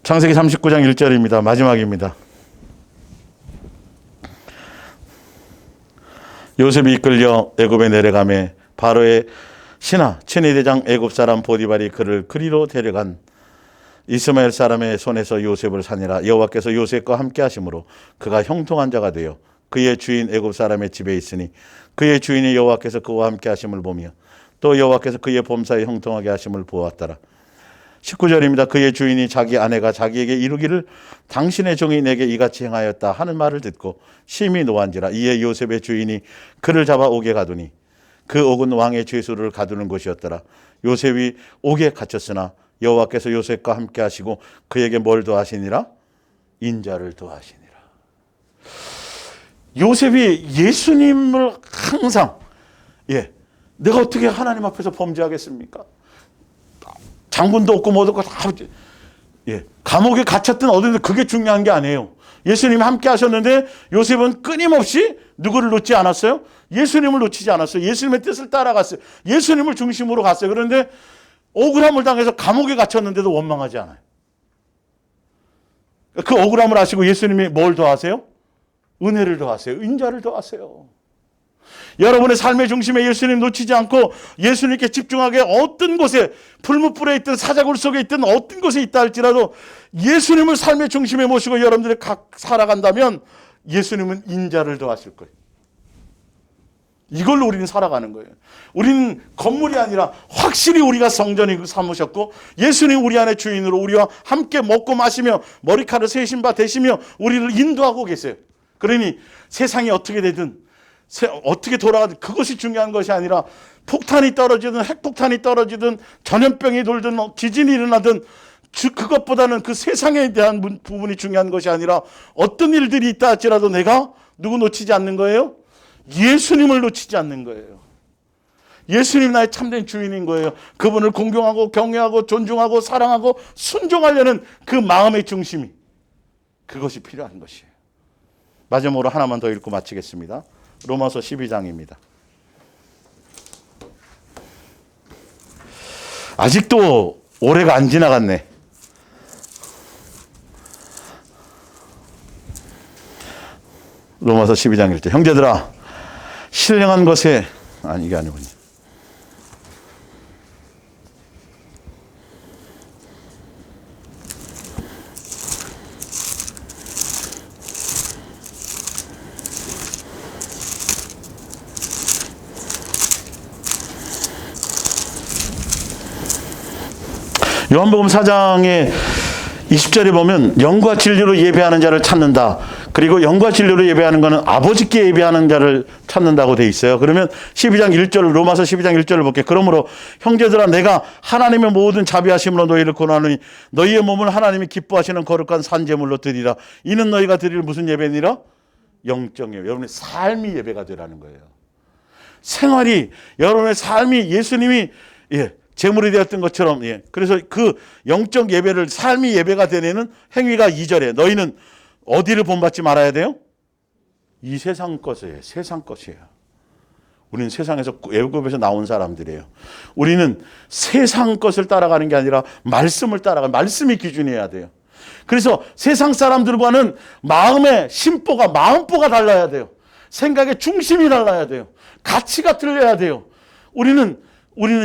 창세기 39장 1절입니다. 마지막입니다. 요셉이 이끌려 애굽에 내려가매 바로의 신하 친위대장 애굽 사람 보디발이 그를 그리로 데려간 이스마엘 사람의 손에서 요셉을 사니라. 여호와께서 요셉과 함께 하심으로 그가 형통한 자가 되어 그의 주인 애굽 사람의 집에 있으니 그의 주인이 여호와께서 그와 함께 하심을 보며 또 여호와께서 그의 범사에 형통하게 하심을 보았더라. 19절입니다. 그의 주인이 자기 아내가 자기에게 이르기를 당신의 종이 내게 이같이 행하였다 하는 말을 듣고 심히 노한지라. 이에 요셉의 주인이 그를 잡아 옥에 가두니 그 옥은 왕의 죄수를 가두는 곳이었더라. 요셉이 옥에 갇혔으나 여호와께서 요셉과 함께 하시고 그에게 뭘 더하시니라? 인자를 더하시니라. 요셉이 예수님을 항상 내가 어떻게 하나님 앞에서 범죄하겠습니까? 장군도 없고 뭐도 없고 다 감옥에 갇혔든 어디든 그게 중요한 게 아니에요. 예수님이 함께 하셨는데 요셉은 끊임없이 누구를 놓지 않았어요? 예수님을 놓치지 않았어요. 예수님의 뜻을 따라갔어요. 예수님을 중심으로 갔어요. 그런데 억울함을 당해서 감옥에 갇혔는데도 원망하지 않아요. 그 억울함을 아시고 예수님이 뭘 더하세요? 은혜를 더하세요. 인자를 더하세요. 여러분의 삶의 중심에 예수님 놓치지 않고 예수님께 집중하게 어떤 곳에 풀무불에 있든 사자굴 속에 있든 어떤 곳에 있다 할지라도 예수님을 삶의 중심에 모시고 여러분들이 각 살아간다면 예수님은 인자를 더하실 거예요. 이걸로 우리는 살아가는 거예요. 우리는 건물이 아니라 확실히 우리가 성전이 삼으셨고 예수님 우리 안에 주인으로 우리와 함께 먹고 마시며 머리카락을 세신 바 되시며 우리를 인도하고 계세요. 그러니 세상이 어떻게 되든 어떻게 돌아가든 그것이 중요한 것이 아니라 폭탄이 떨어지든 핵폭탄이 떨어지든 전염병이 돌든 지진이 일어나든 그것보다는 그 세상에 대한 부분이 중요한 것이 아니라 어떤 일들이 있다 할지라도 내가 누구 놓치지 않는 거예요? 예수님을 놓치지 않는 거예요. 예수님 나의 참된 주인인 거예요. 그분을 공경하고 경외하고 존중하고 사랑하고 순종하려는 그 마음의 중심이 그것이 필요한 것이에요. 마지막으로 하나만 더 읽고 마치겠습니다. 로마서 12장입니다. 아직도 올해가 안 지나갔네. 로마서 12장 1절. 형제들아, 신령한 것에, 아니 이게 아니군요. 요한복음 4장의 20절에 보면 영과 진리로 예배하는 자를 찾는다. 그리고 영과 진리로 예배하는 것은 아버지께 예배하는 자를 찾는다고 돼 있어요. 그러면 12장 1절, 로마서 12장 1절을 볼게요. 그러므로 형제들아, 내가 하나님의 모든 자비하심으로 너희를 권하노니 너희의 몸을 하나님이 기뻐하시는 거룩한 산제물로 드리라. 이는 너희가 드릴 무슨 예배니라? 영적 예배. 여러분의 삶이 예배가 되라는 거예요. 생활이, 여러분의 삶이 예수님이 제물이 되었던 것처럼, 그래서 그 영적 예배를, 삶이 예배가 되는 행위가 2절에 너희는 어디를 본받지 말아야 돼요? 이 세상 것이에요. 세상 것이에요. 우리는 세상에서, 애굽에서 나온 사람들이에요. 우리는 세상 것을 따라가는 게 아니라 말씀을 따라가는, 말씀이 기준이어야 돼요. 그래서 세상 사람들과는 마음의 심보가, 마음보가 달라야 돼요. 생각의 중심이 달라야 돼요. 가치가 틀려야 돼요. 우리는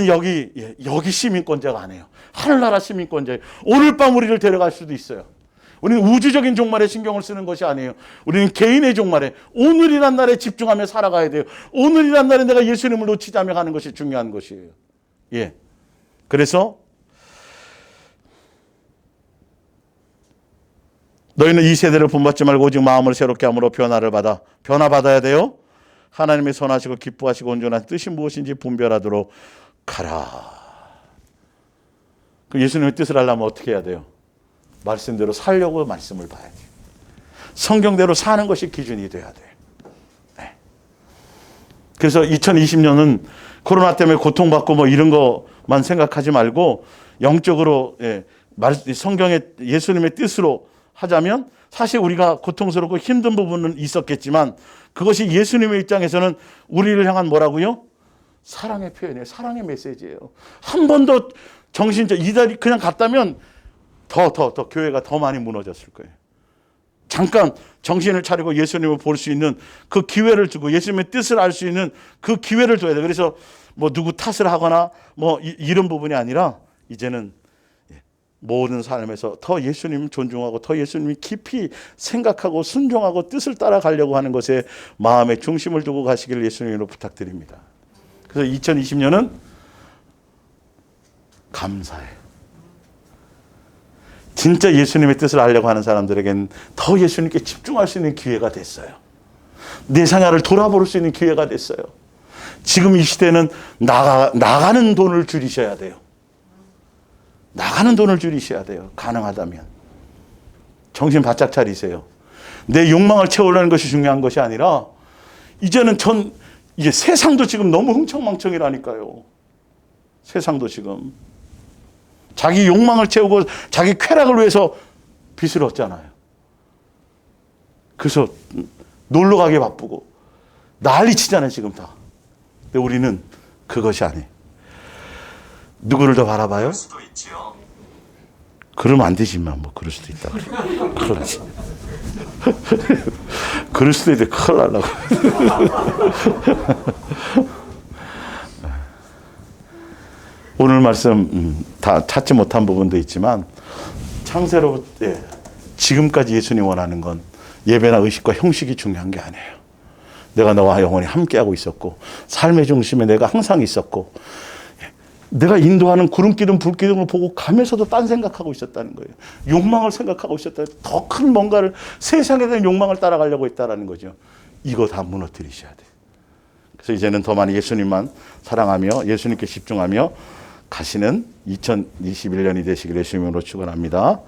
여기 시민권자가 아니에요. 하늘나라 시민권자예요. 오늘 밤 우리를 데려갈 수도 있어요. 우리는 우주적인 종말에 신경을 쓰는 것이 아니에요. 우리는 개인의 종말에, 오늘이란 날에 집중하며 살아가야 돼요. 오늘이란 날에 내가 예수님을 놓치지 않으며 가는 것이 중요한 것이에요. 그래서 너희는 이 세대를 본받지 말고 오직 마음을 새롭게 함으로 변화받아야 돼요. 하나님의 선하시고 기뻐하시고 온전한 뜻이 무엇인지 분별하도록 가라. 그 예수님의 뜻을 알려면 어떻게 해야 돼요? 말씀대로 살려고 말씀을 봐야 돼요. 성경대로 사는 것이 기준이 돼야 돼요. 그래서 2020년은 코로나 때문에 고통받고 뭐 이런 것만 생각하지 말고 영적으로 성경의 예수님의 뜻으로 하자면, 사실 우리가 고통스럽고 힘든 부분은 있었겠지만 그것이 예수님의 입장에서는 우리를 향한 뭐라고요? 사랑의 표현이에요. 사랑의 메시지예요. 한 번 더 이달이 그냥 갔다면 더 교회가 더 많이 무너졌을 거예요. 잠깐 정신을 차리고 예수님을 볼 수 있는 그 기회를 주고 예수님의 뜻을 알 수 있는 그 기회를 줘야 돼요. 그래서 뭐 누구 탓을 하거나 뭐 이런 부분이 아니라 이제는 모든 삶에서 더 예수님을 존중하고 더 예수님이 깊이 생각하고 순종하고 뜻을 따라가려고 하는 것에 마음의 중심을 두고 가시기를 예수님으로 부탁드립니다. 그래서 2020년은 감사해요. 진짜 예수님의 뜻을 알려고 하는 사람들에게는 더 예수님께 집중할 수 있는 기회가 됐어요. 내 생활을 돌아볼 수 있는 기회가 됐어요. 지금 이 시대는 나가는 돈을 줄이셔야 돼요. 나가는 돈을 줄이셔야 돼요. 가능하다면. 정신 바짝 차리세요. 내 욕망을 채우려는 것이 중요한 것이 아니라 이제는 이제 세상도 지금 너무 흥청망청이라니까요. 세상도 지금. 자기 욕망을 채우고 자기 쾌락을 위해서 빚을 얻잖아요. 그래서 놀러 가기 바쁘고 난리 치잖아요, 지금 다. 근데 우리는 그것이 아니에요. 누구를 더 바라봐요? 그러면 안 되지만 뭐 그럴 수도 있다. 그러지. 그럴 수도 있는데 큰일 나려고. 오늘 말씀 다 찾지 못한 부분도 있지만 창세로부터 지금까지 예수님 원하는 건 예배나 의식과 형식이 중요한 게 아니에요. 내가 너와 영원히 함께하고 있었고 삶의 중심에 내가 항상 있었고 내가 인도하는 구름기둥 불기둥을 보고 가면서도 딴 생각하고 있었다는 거예요. 욕망을 생각하고 있었다. 더 큰 뭔가를, 세상에 대한 욕망을 따라가려고 했다는 거죠. 이거 다 무너뜨리셔야 돼요. 그래서 이제는 더 많이 예수님만 사랑하며 예수님께 집중하며 가시는 2021년이 되시기를 예수님으로 축원합니다.